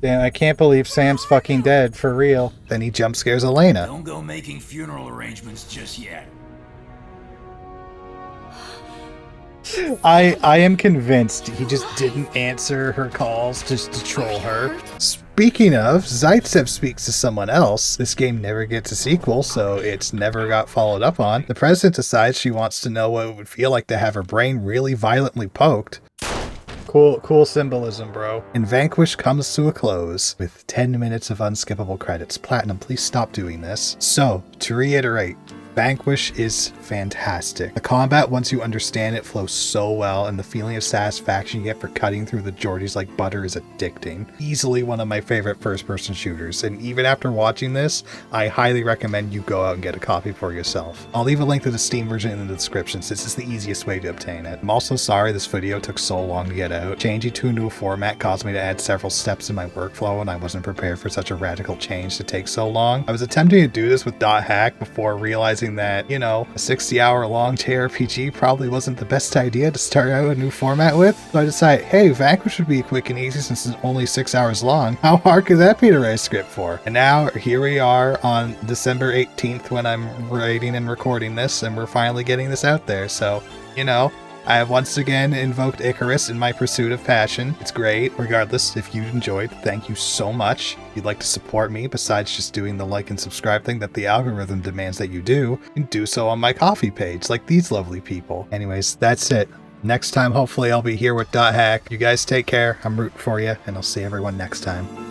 Damn, I can't believe Sam's fucking dead, for real. Then he jump scares Elena. Don't go making funeral arrangements just yet. I am convinced he just didn't answer her calls just to troll her. Speaking of, Zaitsev speaks to someone else. This game never gets a sequel, so it's never got followed up on. The president decides she wants to know what it would feel like to have her brain really violently poked. Cool symbolism, bro. And Vanquish comes to a close with 10 minutes of unskippable credits. Platinum, please stop doing this. So, to reiterate, Vanquish is fantastic. The combat, once you understand it, flows so well, and the feeling of satisfaction you get for cutting through the Geordies like butter is addicting. Easily one of my favorite first-person shooters, and even after watching this, I highly recommend you go out and get a copy for yourself. I'll leave a link to the Steam version in the description since it's the easiest way to obtain it. I'm also sorry this video took so long to get out. Changing to a new format caused me to add several steps in my workflow, and I wasn't prepared for such a radical change to take so long. I was attempting to do this with .hack before realizing that, you know, a 60-hour-long JRPG probably wasn't the best idea to start out a new format with. So I decided, hey, Vanquish would be quick and easy since it's only 6 hours long. How hard could that be to write a script for? And now here we are on December 18th when I'm writing and recording this, and we're finally getting this out there. So, you know, I have once again invoked Icarus in my pursuit of passion. It's great. Regardless, if you enjoyed, thank you so much. If you'd like to support me, besides just doing the like and subscribe thing that the algorithm demands that you do, you can do so on my Ko-fi page, like these lovely people. Anyways, that's it. Next time, hopefully I'll be here with .hack. You guys take care. I'm rooting for you, and I'll see everyone next time.